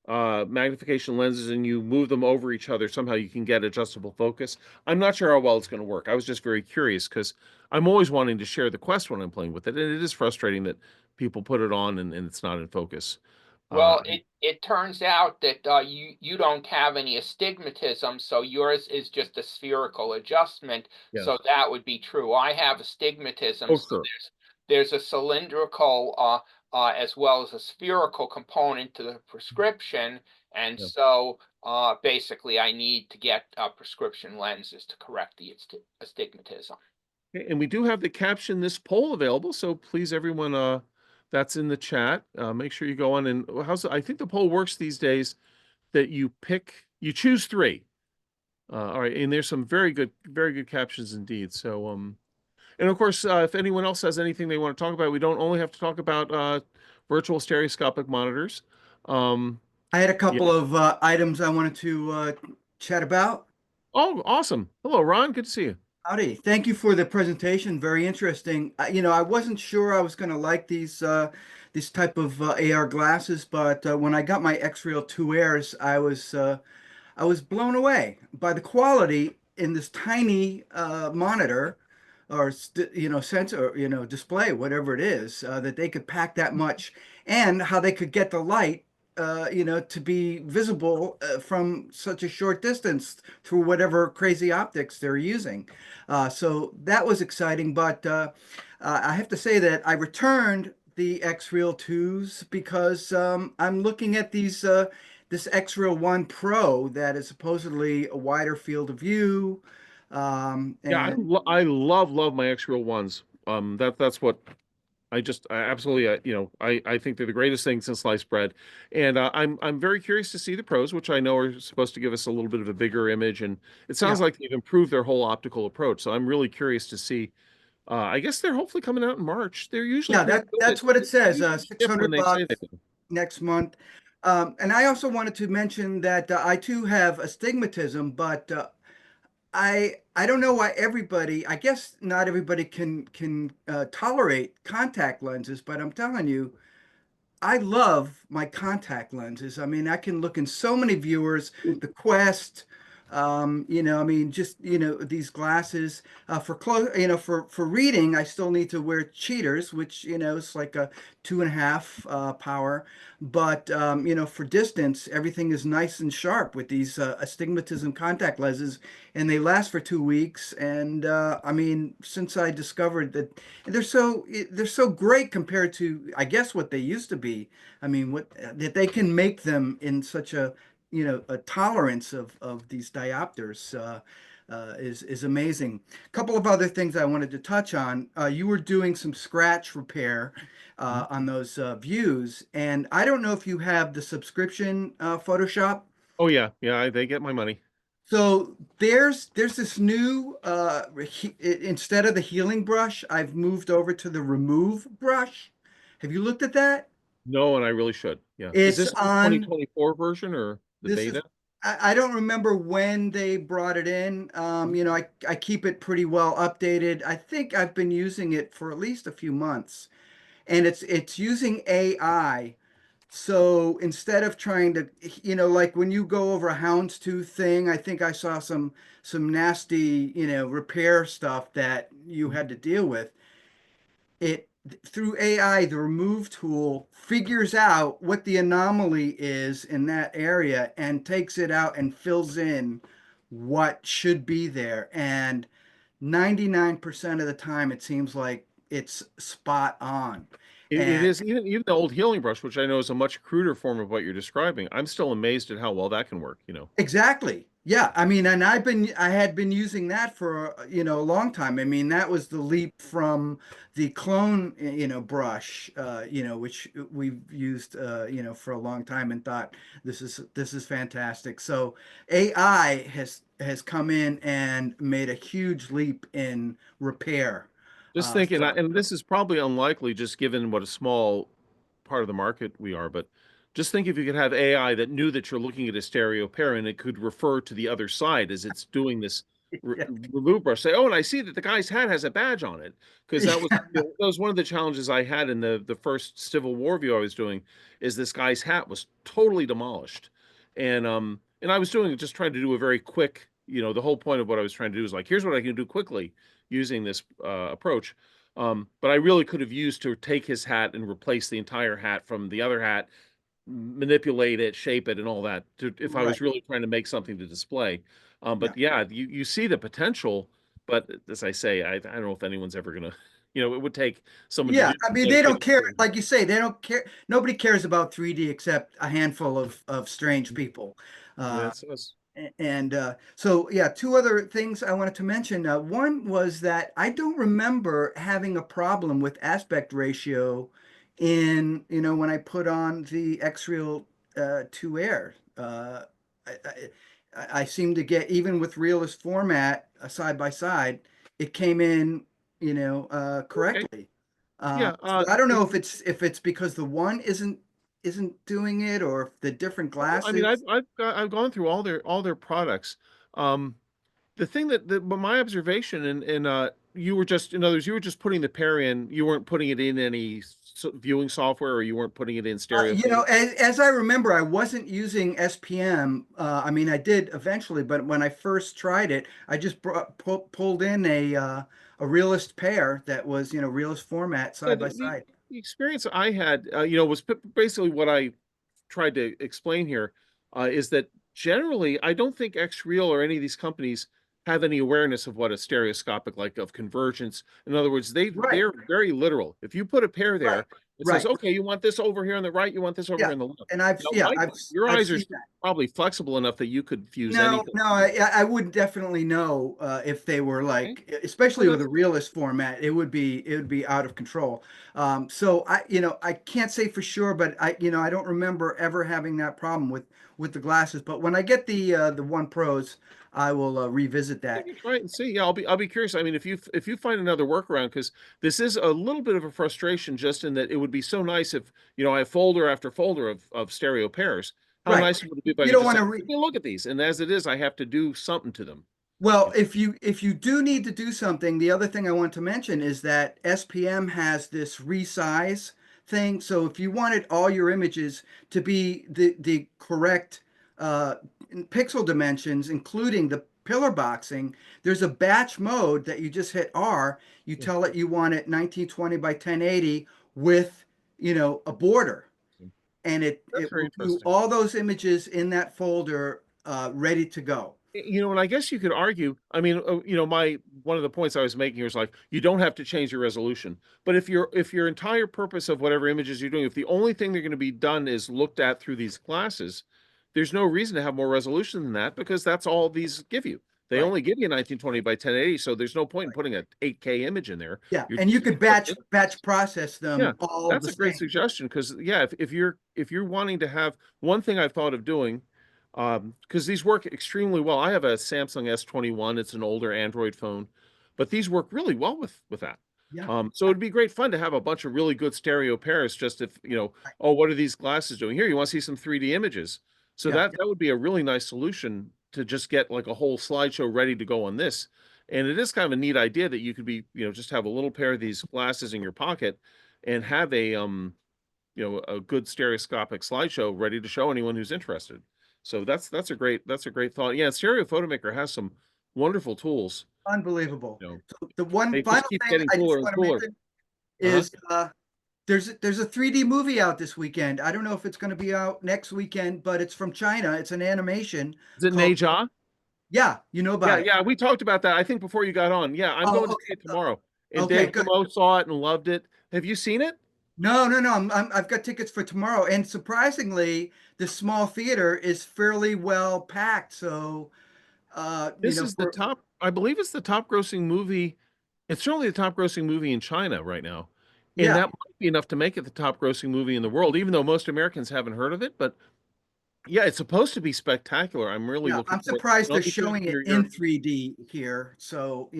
magnification lenses and you move them over each other, somehow you can get adjustable focus. I'm not sure how well it's going to work. I was just very curious, because I'm always wanting to share the Quest when I'm playing with it, and it is frustrating that people put it on and it's not in focus.
Well, it turns out that you don't have any astigmatism, so yours is just a spherical adjustment.
Yeah.
So that would be true. I have astigmatism.
Oh,
so
sure.
there's a cylindrical as well as a spherical component to the prescription, and so basically I need to get prescription lenses to correct the astigmatism.
Okay, and we do have the caption this poll available, so please, everyone, that's in the chat. Make sure you go on and I think the poll works these days that you choose 3. All right, and there's some very good captions indeed. So, and of course, if anyone else has anything they want to talk about, we don't only have to talk about virtual stereoscopic monitors.
I had a couple of items I wanted to chat about.
Oh, awesome. Hello, Ron. Good to see you.
Howdy. Thank you for the presentation. Very interesting. I wasn't sure I was going to like these type of AR glasses, but when I got my X-Real 2 Airs, I was blown away by the quality in this tiny monitor or sensor, display, whatever it is, that they could pack that much, and how they could get the light, to be visible from such a short distance through whatever crazy optics they're using. So that was exciting, but I have to say that I returned the X-Real 2s because I'm looking at this X-Real 1 Pro that is supposedly a wider field of view.
Yeah,
And
I love my X-Real ones. That's what I absolutely, I think they're the greatest thing since sliced bread. And I'm very curious to see the pros, which I know are supposed to give us a little bit of a bigger image. And it sounds
yeah,
like they've improved their whole optical approach. So I'm really curious to see. I guess they're hopefully coming out in March. They're usually
yeah,
pretty good.
that's what it says,
Skip when
600
they say they
bucks
do.
next month. And I also wanted to mention that I too have astigmatism, but I don't know why everybody, I guess not everybody can tolerate contact lenses, but I'm telling you, I love my contact lenses. I mean, I can look in so many viewers, the Quest, I mean, just, these glasses for close, for reading, I still need to wear cheaters, which, is like a 2.5 power. But, for distance, everything is nice and sharp with these astigmatism contact lenses, and they last for 2 weeks. And I mean, since I discovered that they're so great compared to, I guess, what they used to be. I mean, what that they can make them in such a tolerance of these diopters is amazing. A couple of other things I wanted to touch on. You were doing some scratch repair on those views, and I don't know if you have the subscription Photoshop.
Oh yeah, yeah, they get my money.
So there's this new instead of the healing brush, I've moved over to the remove brush. Have you looked at that?
No, and I really should. Yeah. Is
It's
this the
on
2024 version or the
this is
beta?
I don't remember when they brought it in. I keep it pretty well updated. I think I've been using it for at least a few months, and it's using AI. So instead of trying to, like when you go over a houndstooth thing, I think I saw some nasty, repair stuff that you had to deal with. It through AI, the remove tool figures out what the anomaly is in that area and takes it out and fills in what should be there. And 99% of the time, it seems like it's spot on.
It
And
is even the old healing brush, which I know is a much cruder form of what you're describing. I'm still amazed at how well that can work.
exactly. Yeah, I mean, and I had been using that for, a long time. I mean, that was the leap from the clone, brush, which we've used, for a long time and thought this is fantastic. So AI has come in and made a huge leap in repair.
Just thinking,
So
and this is probably unlikely just given what a small part of the market we are, but just think if you could have AI that knew that you're looking at a stereo pair and it could refer to the other side as it's doing this
yeah.
remove brush. Say, oh, and I see that the guy's hat has a badge on it because that was one of the challenges I had in the first Civil War view I was doing. Is this guy's hat was totally demolished, and I was doing it just trying to do a very quick. The whole point of what I was trying to do is like, here's what I can do quickly using this approach. But I really could have used to take his hat and replace the entire hat from the other hat, manipulate it, shape it, and all that if I
Right.
was really trying to make something to display.
Yeah.
But yeah, you see the potential, but as I say, I don't know if anyone's ever gonna, it would take someone to
Yeah,
do
I mean, they don't care. Like you say, they don't care. Nobody cares about 3D except a handful of strange people.
Yeah,
Uh,
it's
and so, yeah, two other things I wanted to mention. One was that I don't remember having a problem with aspect ratio when I put on the X-Real 2 Air. I, I, I seem to get, even with realist format side by side, it came in,
okay.
correctly.
Yeah,
So I don't know if it's because the one isn't isn't doing it, or if the different
I mean,
glasses.
I've gone through all their products. The thing but my observation, and you were just, in other words, you were just putting the pair in. You weren't putting it in any viewing software, or you weren't putting it in stereo.
As I remember, I wasn't using SPM. I mean, I did eventually, but when I first tried it, I just pulled in a realist pair that was, realist format
Yeah,
side by side.
the experience I had, was basically what I tried to explain here, is that generally I don't think X-Real or any of these companies have any awareness of what a stereoscopic, like, of convergence. In other words,
Right,
they're very literal. If you put a pair there,
right,
it says,
right.
okay, you want this over here on the right, you want this over
Yeah,
here on the left.
and
Now, your
I've
eyes are
seen that.
probably flexible enough that you could fuse
No,
anything.
no, I would definitely know if they were
Okay.
like, especially
Well,
with a realist format, it would be out of control. So I can't say for sure, but I don't remember ever having that problem with the glasses. But when I get the One Pros, I will revisit
You
that.
can try it and see. Yeah, I'll be curious. I mean, if you find another workaround, because this is a little bit of a frustration, just in that it would be so nice if, I have folder after folder of stereo pairs. How
Right.
nice would it be if I
You
could
don't
just
want
say,
to
"Let me look at these," and as it is, I have to do something to them.
Well, if you do need to do something, the other thing I want to mention is that SPM has this resize thing. So if you wanted all your images to be the correct uh, pixel dimensions, including the pillar boxing, there's a batch mode that you just hit R. You
Yeah.
tell it you want it 1920 by 1080 with, a border, and
That's
it
very
will do
interesting.
all those images in that folder ready to go.
And I guess you could argue, I mean, one of the points I was making here is, like, you don't have to change your resolution. But if your entire purpose of whatever images you're doing, if the only thing they're going to be done is looked at through these glasses, there's no reason to have more resolution than that, because that's all these give you. They
Right.
only give you 1920 by 1080, so there's no point in putting an 8K image in there.
Yeah,
You're
and you
just
could batch process
Yeah,
them all
that's
the
a great
same.
suggestion, because, yeah, if you're wanting to have one thing I've thought of doing, because these work extremely well. I have a Samsung S21. It's an older Android phone, but these work really well with that.
Yeah,
So it'd be great fun to have a bunch of really good stereo pairs. Just if, oh, what are these glasses doing here? You want to see some 3D images? So
yeah.
that would be a really nice solution, to just get like a whole slideshow ready to go on this. And it is kind of a neat idea that you could be, just have a little pair of these glasses in your pocket, and have a good stereoscopic slideshow ready to show anyone who's interested. So that's a great thought. Yeah, Stereo Photomaker has some wonderful tools.
Unbelievable.
You know,
So the one
they
final
just keep
thing
getting
I just
cooler and
want to
cooler.
mention
Uh-huh.
is there's a 3D movie out this weekend. I don't know if it's going to be out next weekend, but it's from China. It's an animation
Is it
called,
Neja?
yeah, you know
Yeah,
about it.
yeah, we talked about that, I think, before you got on. Yeah, I'm
Oh,
going to see
okay.
it tomorrow. And
Okay,
Dave
good.
Camo saw it and loved it. Have you seen it?
No, no, no. I've got tickets for tomorrow, and surprisingly, the small theater is fairly well packed. So,
This is
for
I believe it's the top grossing movie. It's certainly the top grossing movie in China right now. And
yeah,
that might be enough to make it the top grossing movie in the world, even though most Americans haven't heard of it. But yeah, it's supposed to be spectacular. I'm really
yeah.
looking
I'm
forward.
surprised
I'll
they're
be curious
showing
to
it
hear
in 3D here. So,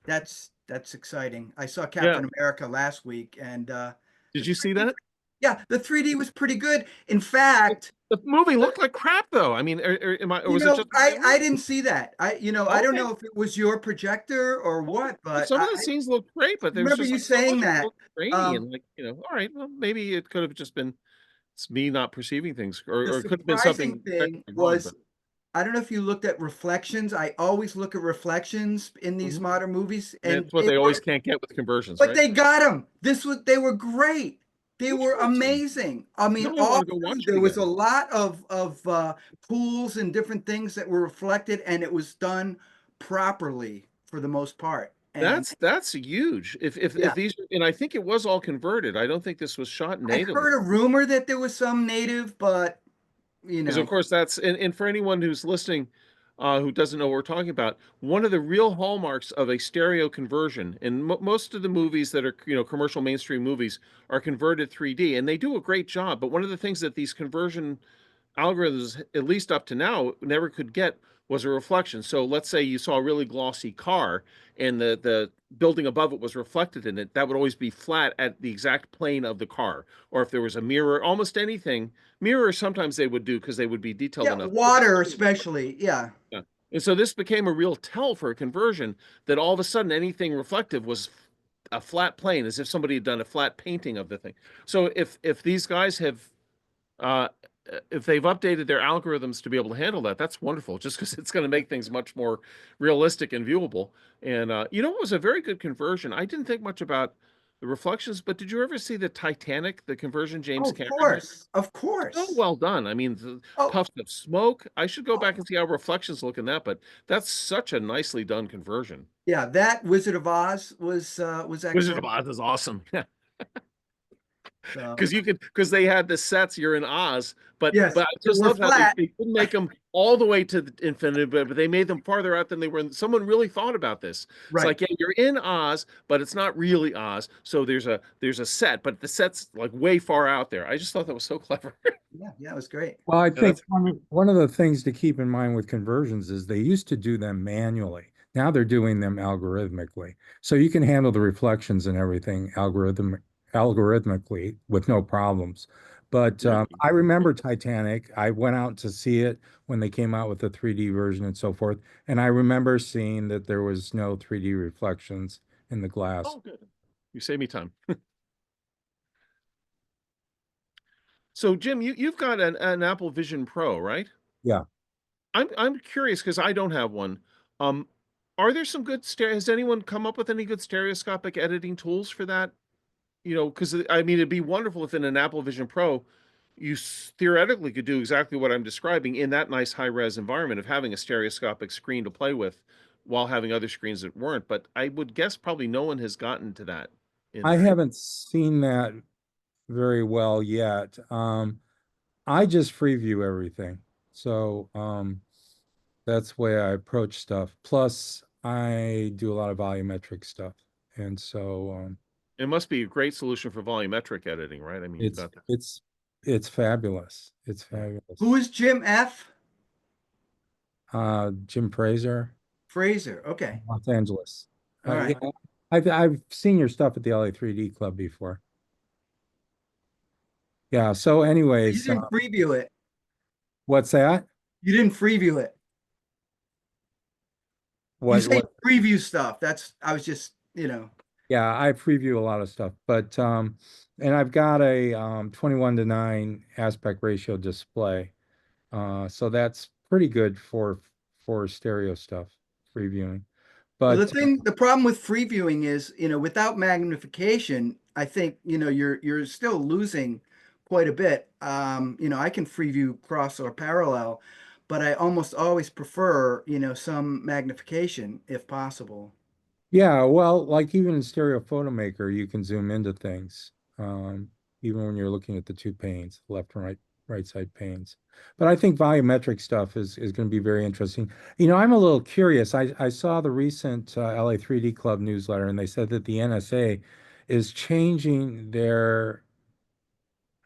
that's exciting. I saw
Yeah.
Captain America last week, and
Did
the
you see
3D
that?
yeah, the 3D was pretty good. In fact,
The movie looked like crap, though. I mean, or was it just
I didn't see that. I don't
Okay.
know if it was your projector or what, but
Some of the scenes looked great, but there was
remember
just
you
like so
saying
much of it
that.
looked grainy,
Um,
and, like, all right, well, maybe it could have just been, it's me not perceiving things, or,
the
or it could have been
surprising
something
thing
technically wrong.
was, I don't know if you looked at reflections. I always look at reflections in these
Mhm.
modern movies, and
That's what they always can't get with conversions,
but
right?
they got them. They were great. They
Which
were
ones?
amazing. I mean,
Now I
all
want to go watch it
there was a
again.
lot of pools and different things that were reflected, and it was done properly for the most part. And
That's huge. If
yeah,
these, and I think it was all converted. I don't think this was shot
I
natively.
heard a rumor that there was some native, but
Because, of course, that's, and for anyone who's listening, who doesn't know what we're talking about, one of the real hallmarks of a stereo conversion, and most of the movies that are, commercial mainstream movies, are converted 3D, and they do a great job. But one of the things that these conversion algorithms, at least up to now, never could get was a reflection. So let's say you saw a really glossy car and the building above it was reflected in it, that would always be flat at the exact plane of the car. Or if there was a mirror, almost anything, mirrors sometimes they would do because they would be detailed
Yeah,
enough.
water especially. Yeah.
Yeah. And so this became a real tell for a conversion, that all of a sudden anything reflective was a flat plane, as if somebody had done a flat painting of the thing. So if these guys have uh, if they've updated their algorithms to be able to handle that, that's wonderful, just because it's going to make things much more realistic and viewable. And you know, it was a very good conversion. I didn't think much about the reflections, but did you ever see the Titanic, the conversion James
Of
Cameron had?
course, of course.
So well done. I mean, the
Oh,
puffs of smoke. I should go
oh,
back and see how reflections look in that, but that's such a nicely done conversion.
yeah, that Wizard of Oz was
Wizard
excellent.
of Oz is awesome. Yeah.
So,
Because they had the sets, you're in Oz, but
yes,
I
they
just
were
love how
flat.
they couldn't make them all the way to the infinity, but they made them farther out than they were. Someone really thought about this. It's
Right.
like, yeah, you're in Oz, but it's not really Oz. So there's a set, but the set's like way far out there. I just thought that was so clever.
Yeah, it was great.
Well, I think
that's-
one of the things to keep in mind with conversions is they used to do them manually. Now they're doing them algorithmically. So you can handle the reflections and everything algorithmically with no problems. But I remember Titanic. I went out to see it when they came out with the 3D version and so forth. And I remember seeing that there was no 3D reflections in the glass.
Oh, good. You save me time. So Jim, you've got an Apple Vision Pro, right?
Yeah.
I'm curious because I don't have one. Are there some good has anyone come up with any good stereoscopic editing tools for that? You know, because I mean, it'd be wonderful if in an Apple Vision Pro, you theoretically could do exactly what I'm describing in that nice high-res environment of having a stereoscopic screen to play with while having other screens that weren't. But I would guess probably no one has gotten to that.
I haven't seen that very well yet. I just free view everything. So that's the way I approach stuff. Plus, I do a lot of volumetric stuff. And so
it must be a great solution for volumetric editing, right? I mean,
it's fabulous. It's fabulous.
Who is Jim F?
Jim Fraser.
Fraser. Okay.
Los Angeles.
All right.
Yeah, I've seen your stuff at the LA 3D Club before. Yeah. So, anyways,
You didn't preview it.
What's that?
You didn't preview it. You say preview stuff. I was just,
Yeah, I preview a lot of stuff, but and I've got a 21:9 aspect ratio display, so that's pretty good for stereo stuff, previewing.
well,
But
the problem with free viewing is, without magnification, I think, you're still losing quite a bit. I can free view cross or parallel, but I almost always prefer, some magnification if possible.
yeah, well, like even in Stereo Photomaker, you can zoom into things, even when you're looking at the two panes, left and right side panes. But I think volumetric stuff is going to be very interesting. I'm a little curious. I saw the recent LA 3D Club newsletter, and they said that the NSA is changing their,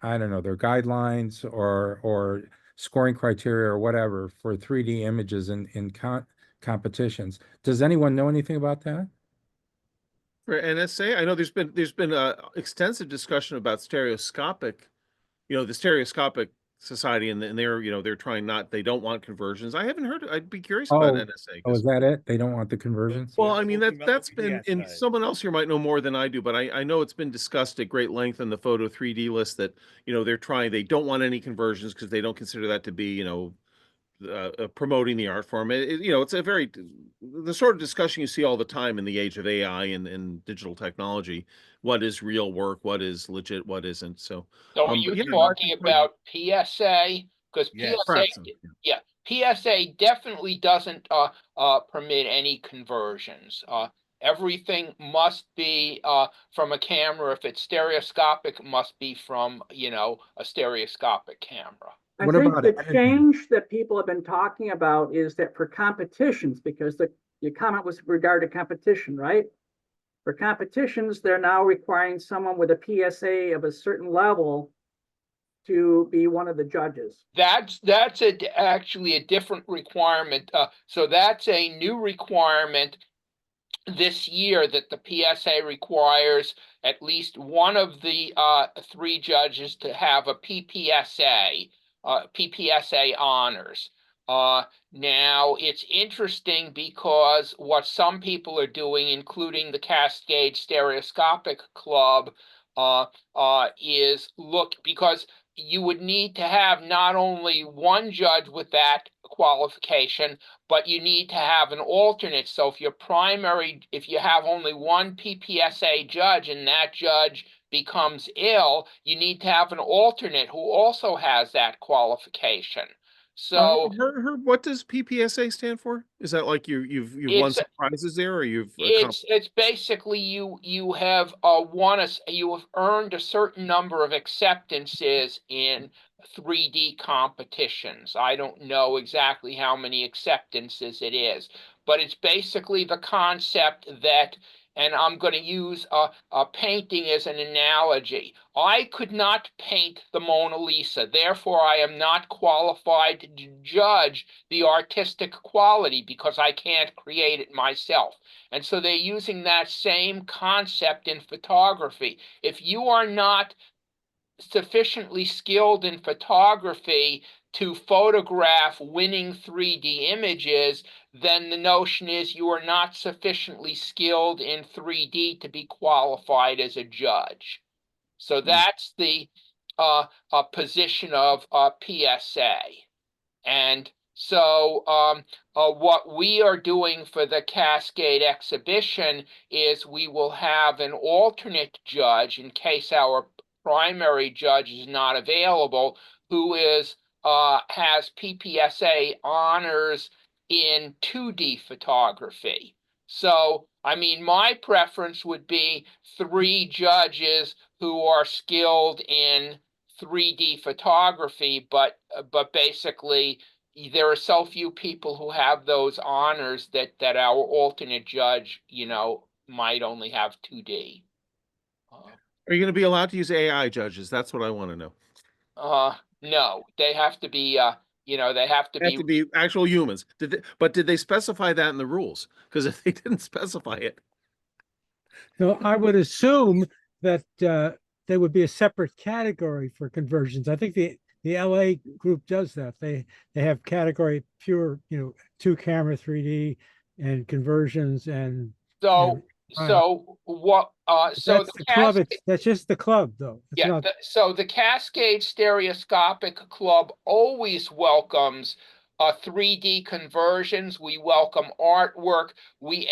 I don't know, their guidelines or scoring criteria or whatever for 3D images in competitions. Does anyone know anything about that?
For NSA, I know there's been extensive discussion about stereoscopic, the Stereoscopic Society, and they're trying they don't want conversions. I haven't heard. I'd be curious about NSA.
Oh, is that it? They don't want the conversions?
Well, I mean that's been in someone else here might know more than I do, but I know it's been discussed at great length in the Photo 3D list that they don't want any conversions because they don't consider that to be promoting the art form. It's a very the sort of discussion you see all the time in the age of AI and digital technology. What is real work? What is legit? What isn't? So
are you talking about PSA? Because PSA definitely doesn't permit any conversions. Everything must be from a camera. If it's stereoscopic, it must be from a stereoscopic camera.
I think the change that people have been talking about is that for competitions, because the comment was regarding competition, right? For competitions, they're now requiring someone with a PSA of a certain level to be one of the judges?
That's actually a different requirement. So that's a new requirement this year, that the PSA requires at least one of the 3 judges to have a PPSA honors. Now it's interesting because what some people are doing, including the Cascade Stereoscopic Club, is because you would need to have not only one judge with that qualification, but you need to have an alternate. So if you have only one PPSA judge and that judge becomes ill, you need to have an alternate who also has that qualification. So
what does PPSA stand for? Is that like you've won some prizes there, or
it's basically you have you have earned a certain number of acceptances in 3D competitions. I don't know exactly how many acceptances it is, but it's basically the concept that, and I'm going to use a painting as an analogy. I could not paint the Mona Lisa, therefore I am not qualified to judge the artistic quality because I can't create it myself. And so they're using that same concept in photography. If you are not sufficiently skilled in photography to photograph winning 3D images, then the notion is you are not sufficiently skilled in 3D to be qualified as a judge. So that's the position of PSA. And so what we are doing for the Cascade exhibition is we will have an alternate judge in case our primary judge is not available, who has PPSA honors in 2D photography. So, I mean, my preference would be 3 judges who are skilled in 3D photography, but basically there are so few people who have those honors that our alternate judge, might only have 2D.
Are you going to be allowed to use AI judges? That's what I want to know.
No, they have to be, they have to
be actual humans. Did they specify that in the rules? Because if they didn't specify it.
No, I would assume that there would be a separate category for conversions. I think the LA group does that. They have category pure, 2-camera 3D and conversions and.
So what? So
that's the club. That's just the club, though. It's not...
So the Cascade Stereoscopic Club always welcomes 3D conversions. We welcome artwork. We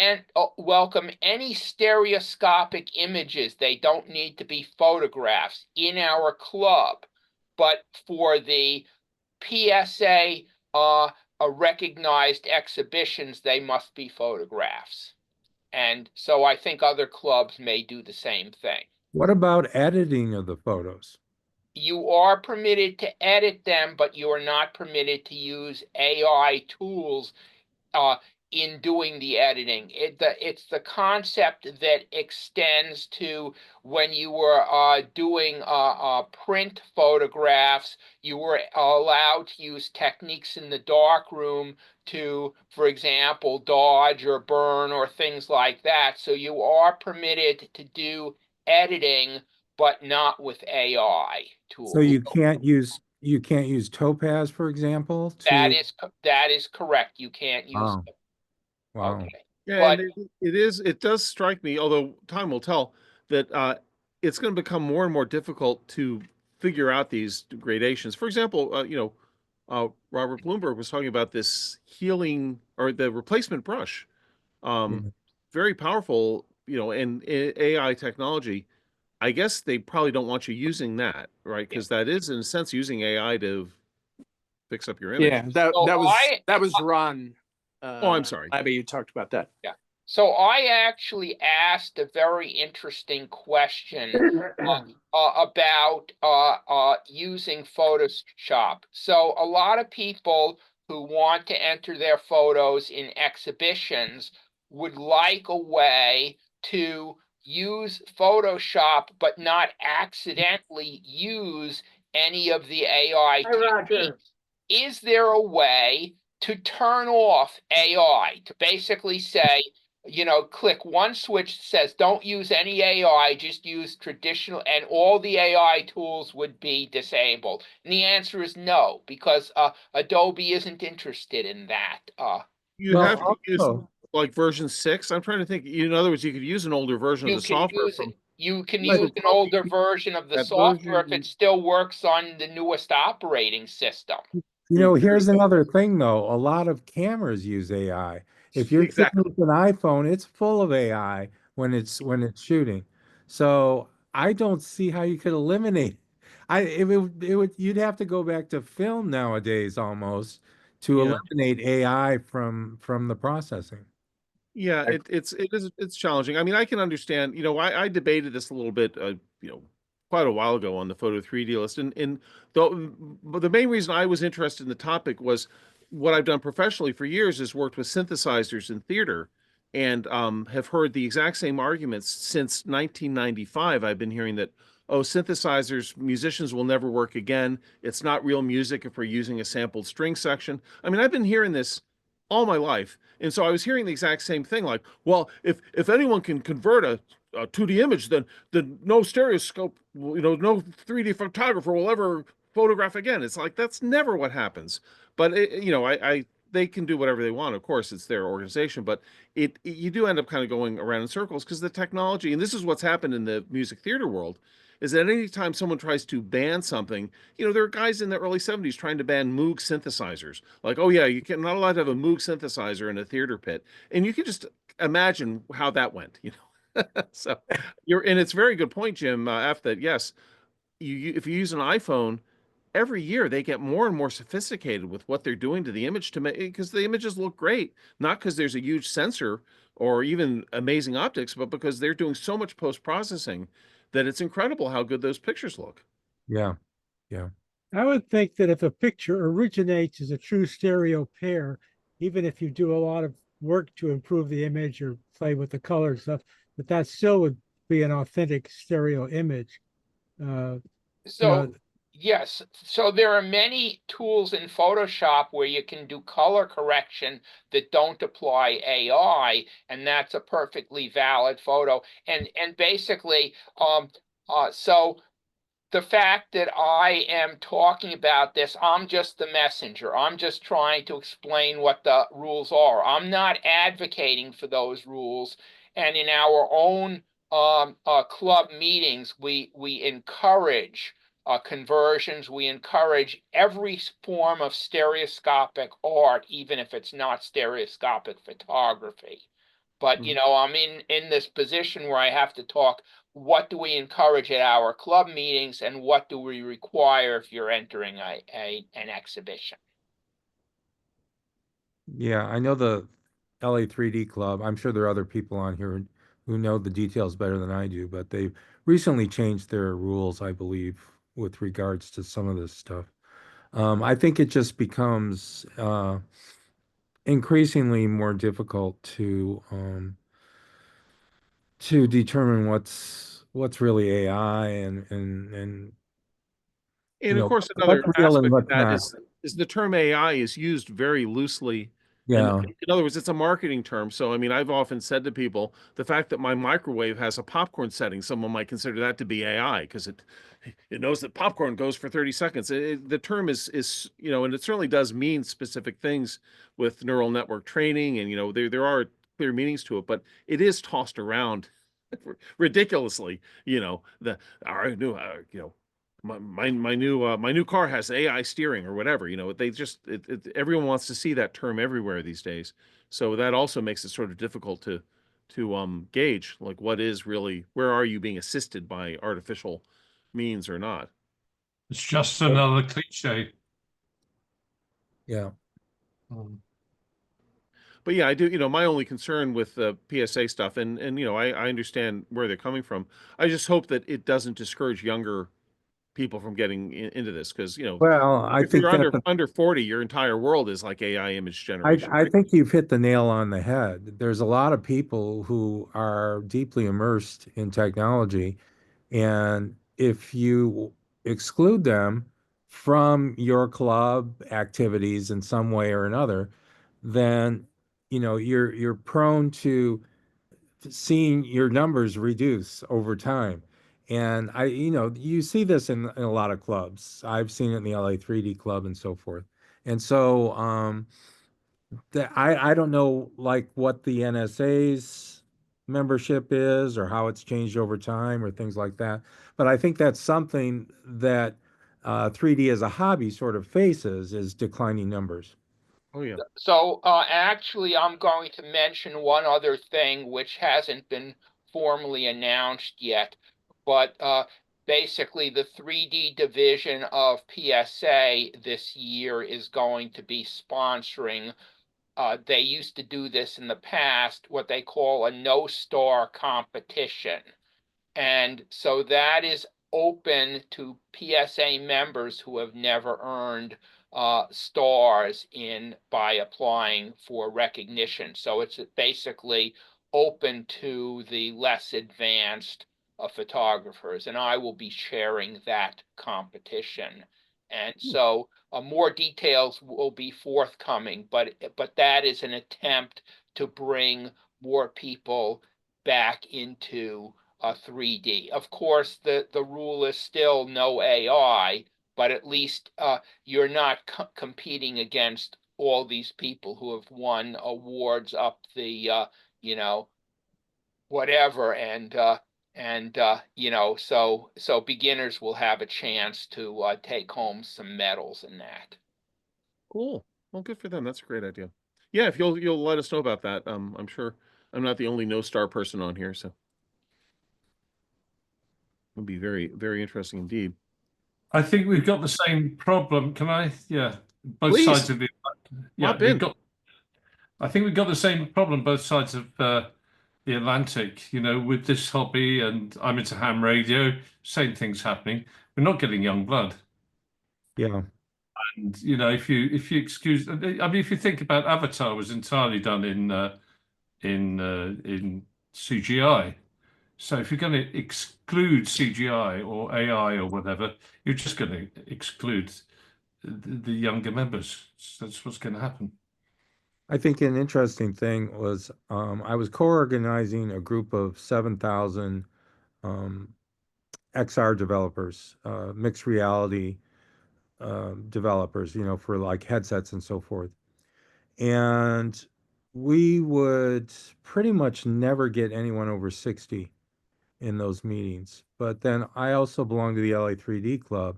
welcome any stereoscopic images. They don't need to be photographs in our club. But for the PSA recognized exhibitions, they must be photographs. And so I think other clubs may do the same thing.
What about editing of the photos?
You are permitted to edit them, but you are not permitted to use AI tools in doing the editing. It's the concept that extends to when you were doing print photographs, you were allowed to use techniques in the darkroom to, for example, dodge or burn or things like that. So you are permitted to do editing, but not with AI tools.
So you can't use Topaz, for example?
That is correct. You can't use.
Oh. Wow.
Okay.
Yeah, but it does strike me, although time will tell, that it's going to become more and more difficult to figure out these gradations. For example, Robert Bloomberg was talking about this healing or the replacement brush. Very powerful, and AI technology. I guess they probably don't want you using that, right? Because that is, in a sense, using AI to fix up your image.
Yeah, that was Ron.
I'm sorry.
Abby, you talked about that.
Yeah. So I actually asked a very interesting question about using Photoshop. So a lot of people who want to enter their photos in exhibitions would like a way to use Photoshop, but not accidentally use any of the AI
Hi, Roger.
techniques. Is there a way to turn off AI, to basically say, you know, click one switch that says don't use any AI, just use traditional, and all the AI tools would be disabled? And the answer is no, because Adobe isn't interested in that.
You'd
Well,
have to use
also,
like version 6. I'm trying to think. In other words, you could use an older version of
You
the
can
software
use
from
you can
Right,
use
but
an older version of the
that
software if
version.
it still works on the newest operating system.
here's another thing though. A lot of cameras use AI. If you're shooting
Exactly.
with an iPhone, it's full of AI when it's shooting. So I don't see how you could eliminate. You'd have to go back to film nowadays almost to
Yeah.
eliminate AI from the processing.
Yeah, it's challenging. I mean, I can understand, I debated this a little bit, quite a while ago on the Photo 3D list. And but the main reason I was interested in the topic was what I've done professionally for years is worked with synthesizers in theater and have heard the exact same arguments since 1995. I've been hearing that, oh, synthesizers, musicians will never work again. It's not real music if we're using a sampled string section. I mean, I've been hearing this all my life. And so I was hearing the exact same thing, like, well, if anyone can convert a 2D image, then no stereoscope, no 3D photographer will ever photograph again. It's like that's never what happens. But they can do whatever they want. Of course, it's their organization, but you do end up kind of going around in circles because the technology, and this is what's happened in the music theater world, is that anytime someone tries to ban something, there are guys in the early 70s trying to ban Moog synthesizers. Like, oh yeah, you're not allowed to have a Moog synthesizer in a theater pit. And you can just imagine how that went, So and it's a very good point, Jim, that yes, if you use an iPhone, every year they get more and more sophisticated with what they're doing to the image to make, because the images look great, not because there's a huge sensor or even amazing optics, but because they're doing so much post-processing that it's incredible how good those pictures look.
Yeah. Yeah.
I would think that if a picture originates as a true stereo pair, even if you do a lot of work to improve the image or play with the color and stuff, that still would be an authentic stereo image.
So yes, so there are many tools in Photoshop where you can do color correction that don't apply AI, and that's a perfectly valid photo. And basically, so the fact that I am talking about this, I'm just the messenger. I'm just trying to explain what the rules are. I'm not advocating for those rules. And in our own club meetings, we encourage conversions. We encourage every form of stereoscopic art, even if it's not stereoscopic photography. But I'm in this position where I have to talk. What do we encourage at our club meetings, and what do we require if you're entering an exhibition?
Yeah, I know the LA 3D Club. I'm sure there are other people on here who know the details better than I do, but they've recently changed their rules, I believe, with regards to some of this stuff. I think it just becomes increasingly more difficult to determine what's really AI
and of course,
what's
another
real and
aspect of
what's
that
not.
is the term AI is used very loosely. And
Yeah.
in other words, it's a marketing term. So, I mean, I've often said to people, the fact that my microwave has a popcorn setting, someone might consider that to be AI because it knows that popcorn goes for 30 seconds. The term is, and it certainly does mean specific things with neural network training. And, there are clear meanings to it, but it is tossed around ridiculously, our new, my new car has AI steering or whatever. They just everyone wants to see that term everywhere these days. So that also makes it sort of difficult to gauge like what is really, where are you being assisted by artificial means or not.
It's just another cliche.
Yeah.
But yeah, I do, my only concern with the PSA stuff, and I understand where they're coming from. I just hope that it doesn't discourage younger people from getting into this, because
Well, I
if
think
you're
that's
under 40, your entire world is like AI image generation.
I think you've hit the nail on the head. There's a lot of people who are deeply immersed in technology, and if you exclude them from your club activities in some way or another, then you're prone to seeing your numbers reduce over time. And you see this in a lot of clubs. I've seen it in the LA 3D club and so forth. And so I don't know like what the NSA's membership is or how it's changed over time or things like that. But I think that's something that 3D as a hobby sort of faces is declining numbers.
Oh yeah.
So actually, I'm going to mention one other thing which hasn't been formally announced yet, but basically the 3D division of PSA this year is going to be sponsoring. They used to do this in the past, what they call a no-star competition. And so that is open to PSA members who have never earned stars by applying for recognition. So it's basically open to the less advanced photographers, and I will be chairing that competition. And so more details will be forthcoming, but that is an attempt to bring more people back into 3D. Of course, the rule is still no AI, but at least you're not competing against all these people who have won awards up the whatever, and so beginners will have a chance to take home some medals in that.
Cool. Well, good for them. That's a great idea. Yeah, if you'll let us know about that. I'm sure I'm not the only no-star person on here, so it'll be very, very interesting indeed.
I think we've got the same problem. Can I? Yeah, both
Please.
sides of the. Yeah,
Hop in.
I think we've got the same problem both sides of the Atlantic. With this hobby, and I'm into ham radio. Same things happening. We're not getting young blood.
Yeah.
And if you excuse, I mean, if you think about Avatar, was entirely done in CGI. So if you're going to exclude CGI or AI or whatever, you're just going to exclude the younger members. That's what's going to happen.
I think an interesting thing was I was co-organizing a group of 7,000 XR developers, mixed reality developers, for like headsets and so forth. And we would pretty much never get anyone over 60 in those meetings. But then I also belong to the LA 3D Club,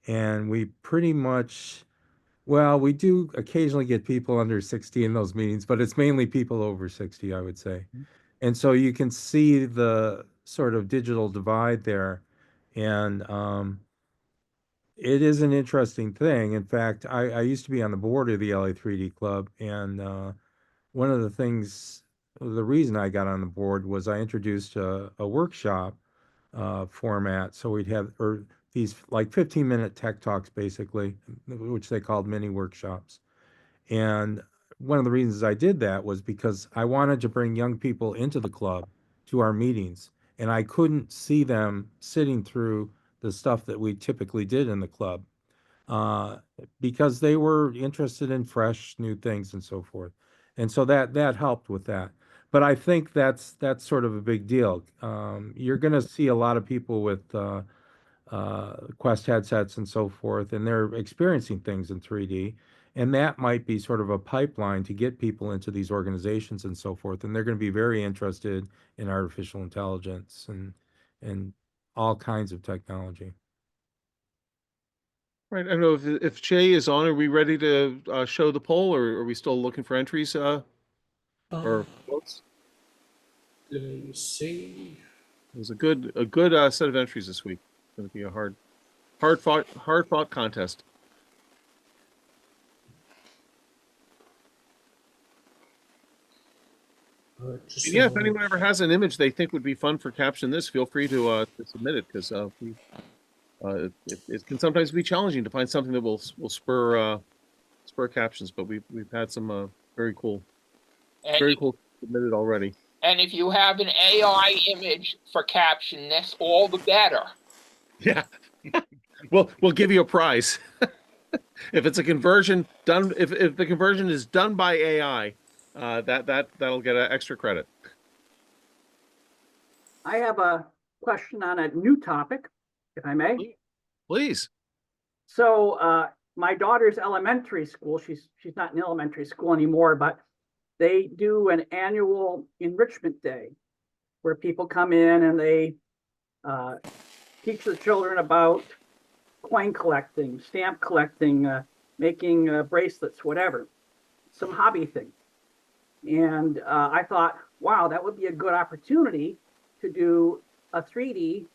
and we pretty much, well, we do occasionally get people under 60 in those meetings, but it's mainly people over 60, I would say. And so you can see the sort of digital divide there. And it is an interesting thing. In fact, I used to be on the board of the LA 3D Club, and one of the things, the reason I got on the board was I introduced a workshop format. So we'd have these like 15-minute tech talks, basically, which they called mini workshops. And one of the reasons I did that was because I wanted to bring young people into the club to our meetings, and I couldn't see them sitting through the stuff that we typically did in the club because they were interested in fresh new things and so forth. And so that helped with that. But I think that's sort of a big deal. You're going to see a lot of people with Quest headsets and so forth, and they're experiencing things in 3D. And that might be sort of a pipeline to get people into these organizations and so forth. And they're going to be very interested in artificial intelligence and all kinds of technology.
Right. I don't know if Jay is on. Are we ready to show the poll, or are we still looking for entries? Or votes?
Let me see.
It was a good set of entries this week. It's going to be a hard fought contest. Yeah, if anyone ever has an image they think would be fun for Caption This, feel free to submit it, because it can sometimes be challenging to find something that will spur captions. But we've had some very cool submitted already.
And if you have an AI image for Caption This, all the better.
Yeah. We'll give you a prize. If it's a conversion done, if the conversion is done by AI, that'll get an extra credit.
I have a question on a new topic, if I may.
Please.
So my daughter's elementary school, she's not in elementary school anymore, but they do an annual enrichment day where people come in and they teach the children about coin collecting, stamp collecting, making bracelets, whatever, some hobby thing. And I thought, wow, that would be a good opportunity to do a 3D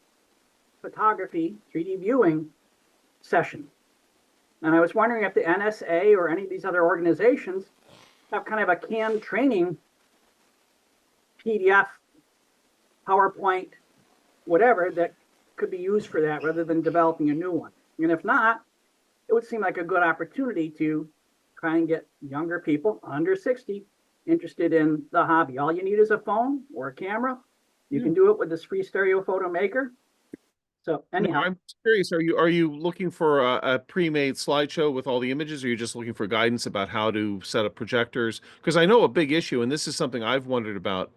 photography, 3D viewing session. And I was wondering if the NSA or any of these other organizations have kind of a canned training PDF, PowerPoint, whatever that could be used for that rather than developing a new one. And if not, it would seem like a good opportunity to try and get younger people under 60 interested in the hobby. All you need is a phone or a camera. You can do it with this free stereo photo maker. So anyhow,
I'm curious, are you looking for a pre-made slideshow with all the images, or are you just looking for guidance about how to set up projectors? Because I know a big issue, and this is something I've wondered about,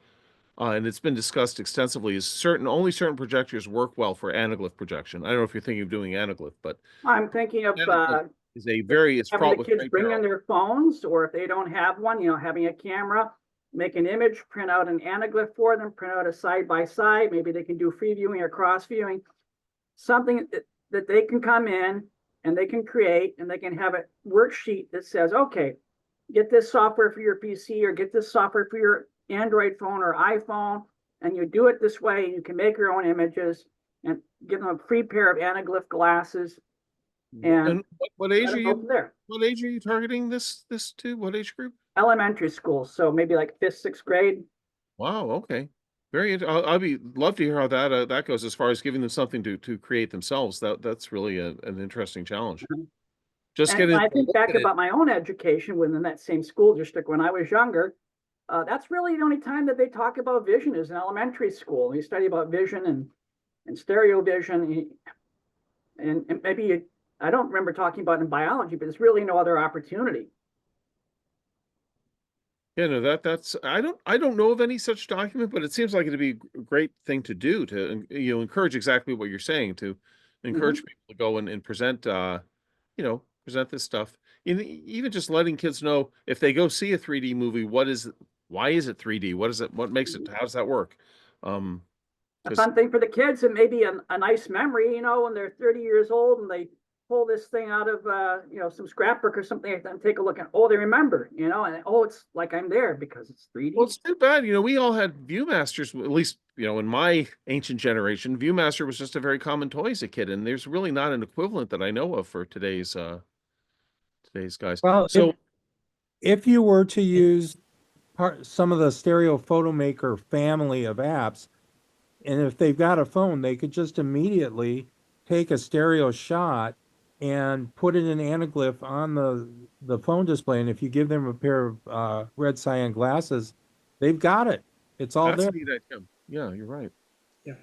and it's been discussed extensively, is only certain projectors work well for Anaglyph projection. I don't know if you're thinking of doing Anaglyph, but
I'm thinking of
is a very it's
having
fraught
the
with
kids
great
bring
peril.
in their phones, or if they don't have one, having a camera, make an image, print out an Anaglyph for them, print out a side-by-side. Maybe they can do free viewing or cross viewing, something that they can come in and they can create, and they can have a worksheet that says, okay, get this software for your PC or get this software for your Android phone or iPhone, and you do it this way. You can make your own images and give them a free pair of Anaglyph glasses. And
what age are you?
there?
What age are you targeting this to? What age group?
Elementary school, so maybe like 5th, 6th grade.
Wow. Okay. I'll be love to hear how that goes as far as giving them something to create themselves. That's really an interesting challenge. Just
And
getting.
I think back about my own education within that same school district when I was younger. That's really the only time that they talk about vision is in elementary school. You study about vision and stereo vision, and maybe I don't remember talking about it in biology, but there's really no other opportunity.
Yeah, no, that's I don't know of any such document, but it seems like it'd be a great thing to do to encourage exactly what you're saying, to encourage people to go and present present this stuff. Even just letting kids know if they go see a 3D movie, why is it 3D? What makes it, how does that work?
A fun thing for the kids, and maybe a nice memory, when they're 30 years old and they pull this thing out of some scrapbook or something like that and take a look and they remember, and it's like I'm there because it's 3D.
Well, it's too bad, we all had Viewmasters, at least in my ancient generation. Viewmaster was just a very common toy as a kid, and there's really not an equivalent that I know of for today's guys.
Well,
so
if you were to use some of the Stereo Photo Maker family of apps, and if they've got a phone, they could just immediately take a stereo shot and put it in Anaglyph on the phone display. And if you give them a pair of red cyan glasses, they've got it. It's all there.
Yeah, you're right.
Yeah.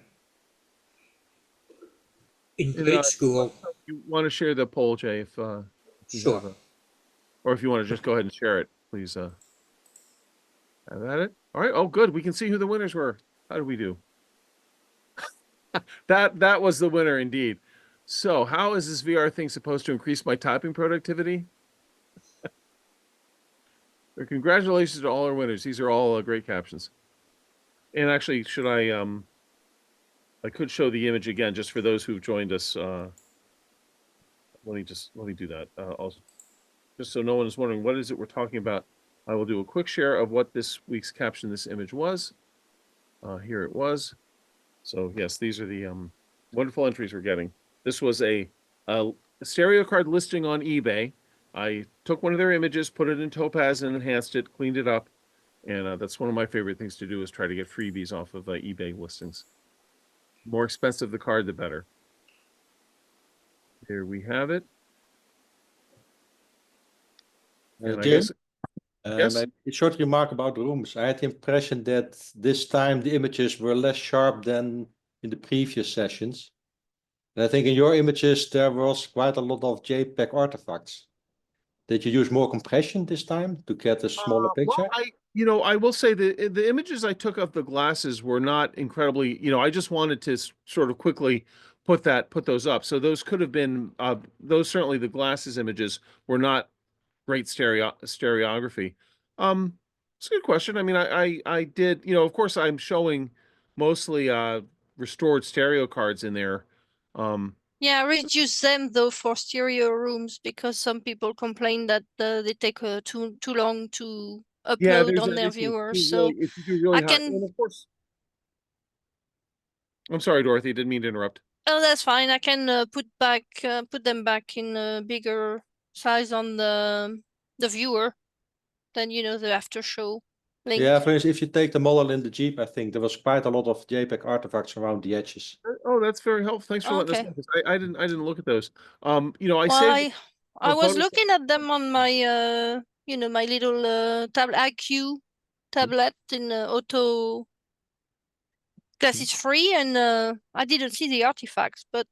In grade school.
You want to share the poll, Jay, if
sure.
Or if you want to just go ahead and share it, please. Have at it. All right. Oh, good. We can see who the winners were. How did we do? That was the winner indeed. So how is this VR thing supposed to increase my typing productivity? Congratulations to all our winners. These are all great captions. And actually, should I could show the image again just for those who've joined us. Let me do that. Just so no one is wondering what is it we're talking about. I will do a quick share of what this week's caption this image was. Here it was. So yes, these are the wonderful entries we're getting. This was a stereo card listing on eBay. I took one of their images, put it in Topaz and enhanced it, cleaned it up. And that's one of my favorite things to do is try to get freebies off of eBay listings. The more expensive the card, the better. Here we have it.
Jim,
yes?
a short remark about rooms. I had the impression that this time the images were less sharp than in the previous sessions. And I think in your images there was quite a lot of JPEG artifacts. Did you use more compression this time to get a smaller picture?
Well, I will say the images I took of the glasses were not incredibly, I just wanted to sort of quickly put those up. So those could have been, those certainly the glasses images were not great stereography. It's a good question. I mean, I did, of course I'm showing mostly restored stereo cards in there.
Yeah, reduce them though for stereo rooms because some people complain that they take too long to upload on their viewers. So
if you do really
I
high,
can.
and of course, I'm sorry, Dorothy, didn't mean to interrupt.
Oh, that's fine. I can put them back in a bigger size on the viewer than the after show link.
Yeah, for instance, if you take the model in the Jeep, I think there was quite a lot of JPEG artifacts around the edges.
Oh, that's very helpful. Thanks for letting us know. 'Cause I didn't look at those. I
was looking at them on my my little IQ tablet in auto class is free, and I didn't see the artifacts, but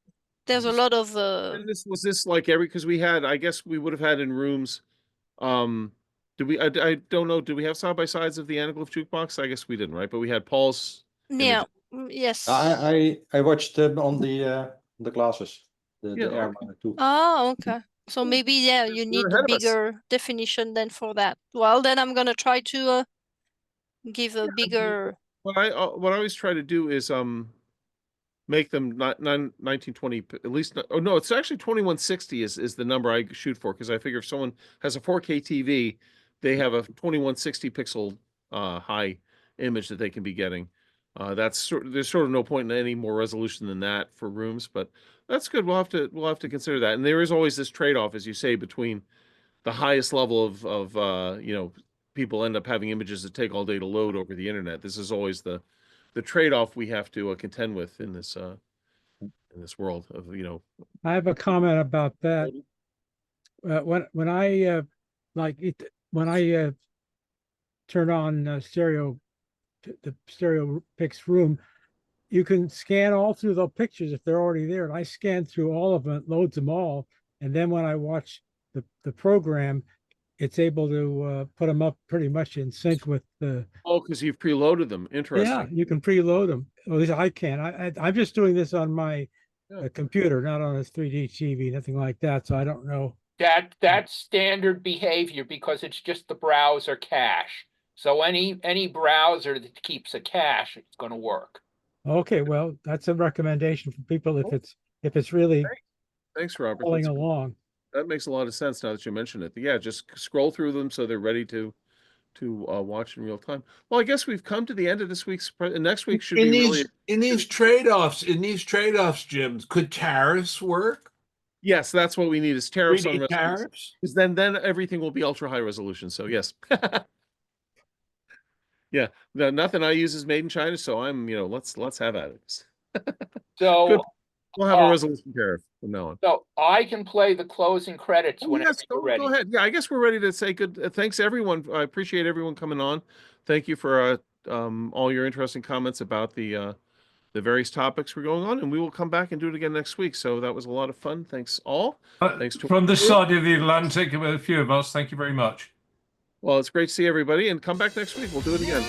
there's a lot of
was this like because we had, I guess we would have had in rooms, did we, I don't know, did we have side by sides of the Anaglyph jukebox? I guess we didn't, right? But we had Paul's
yeah yes.
I watched them on the glasses, the Air Miner 2.
Oh, okay. So maybe you need a bigger definition than for that. Well, then I'm gonna try to give a bigger.
What I always try to do is make them not 1920 at least. Oh no, it's actually 2160 is the number I shoot for, because I figure if someone has a 4K TV, they have a 2160 pixel high image that they can be getting. There's sort of no point in any more resolution than that for rooms, but that's good. We'll have to consider that. And there is always this trade-off, as you say, between the highest level of people end up having images that take all day to load over the internet. This is always the trade-off we have to contend with in this world of
I have a comment about that. When I turn on the stereo pics room, you can scan all through the pictures if they're already there, and I scan through all of them, it loads them all, and then when I watch the program, it's able to put them up pretty much in sync with the.
Oh, because you've preloaded them. Interesting.
Yeah, you can preload them. At least I can. I'm just doing this on my computer, not on a 3D TV, nothing like that. So I don't know.
That's standard behavior because it's just the browser cache. So any browser that keeps a cache, it's going to work.
Okay, well, that's a recommendation for people if it's really.
Thanks, Robert.
Following along.
That makes a lot of sense now that you mention it. Yeah, just scroll through them so they're ready to watch in real time. Well, I guess we've come to the end of this week's. Next week should be
in these trade-offs, Jim. Could tariffs work?
Yes, that's what we need is tariffs on
tariffs.
Because then everything will be ultra high resolution. So yes. Yeah, nothing I use is made in China, so I'm let's have at it.
So
good. We'll have a resolution tariff from now on.
So I can play the closing credits whenever you're ready.
Go ahead. Yeah, I guess we're ready to say good. Thanks everyone. I appreciate everyone coming on. Thank you for all your interesting comments about the various topics we're going on, and we will come back and do it again next week. So that was a lot of fun. Thanks all. Thanks to
from this side of the Atlantic, a few of us. Thank you very much.
Well, it's great to see everybody, and come back next week. We'll do it again.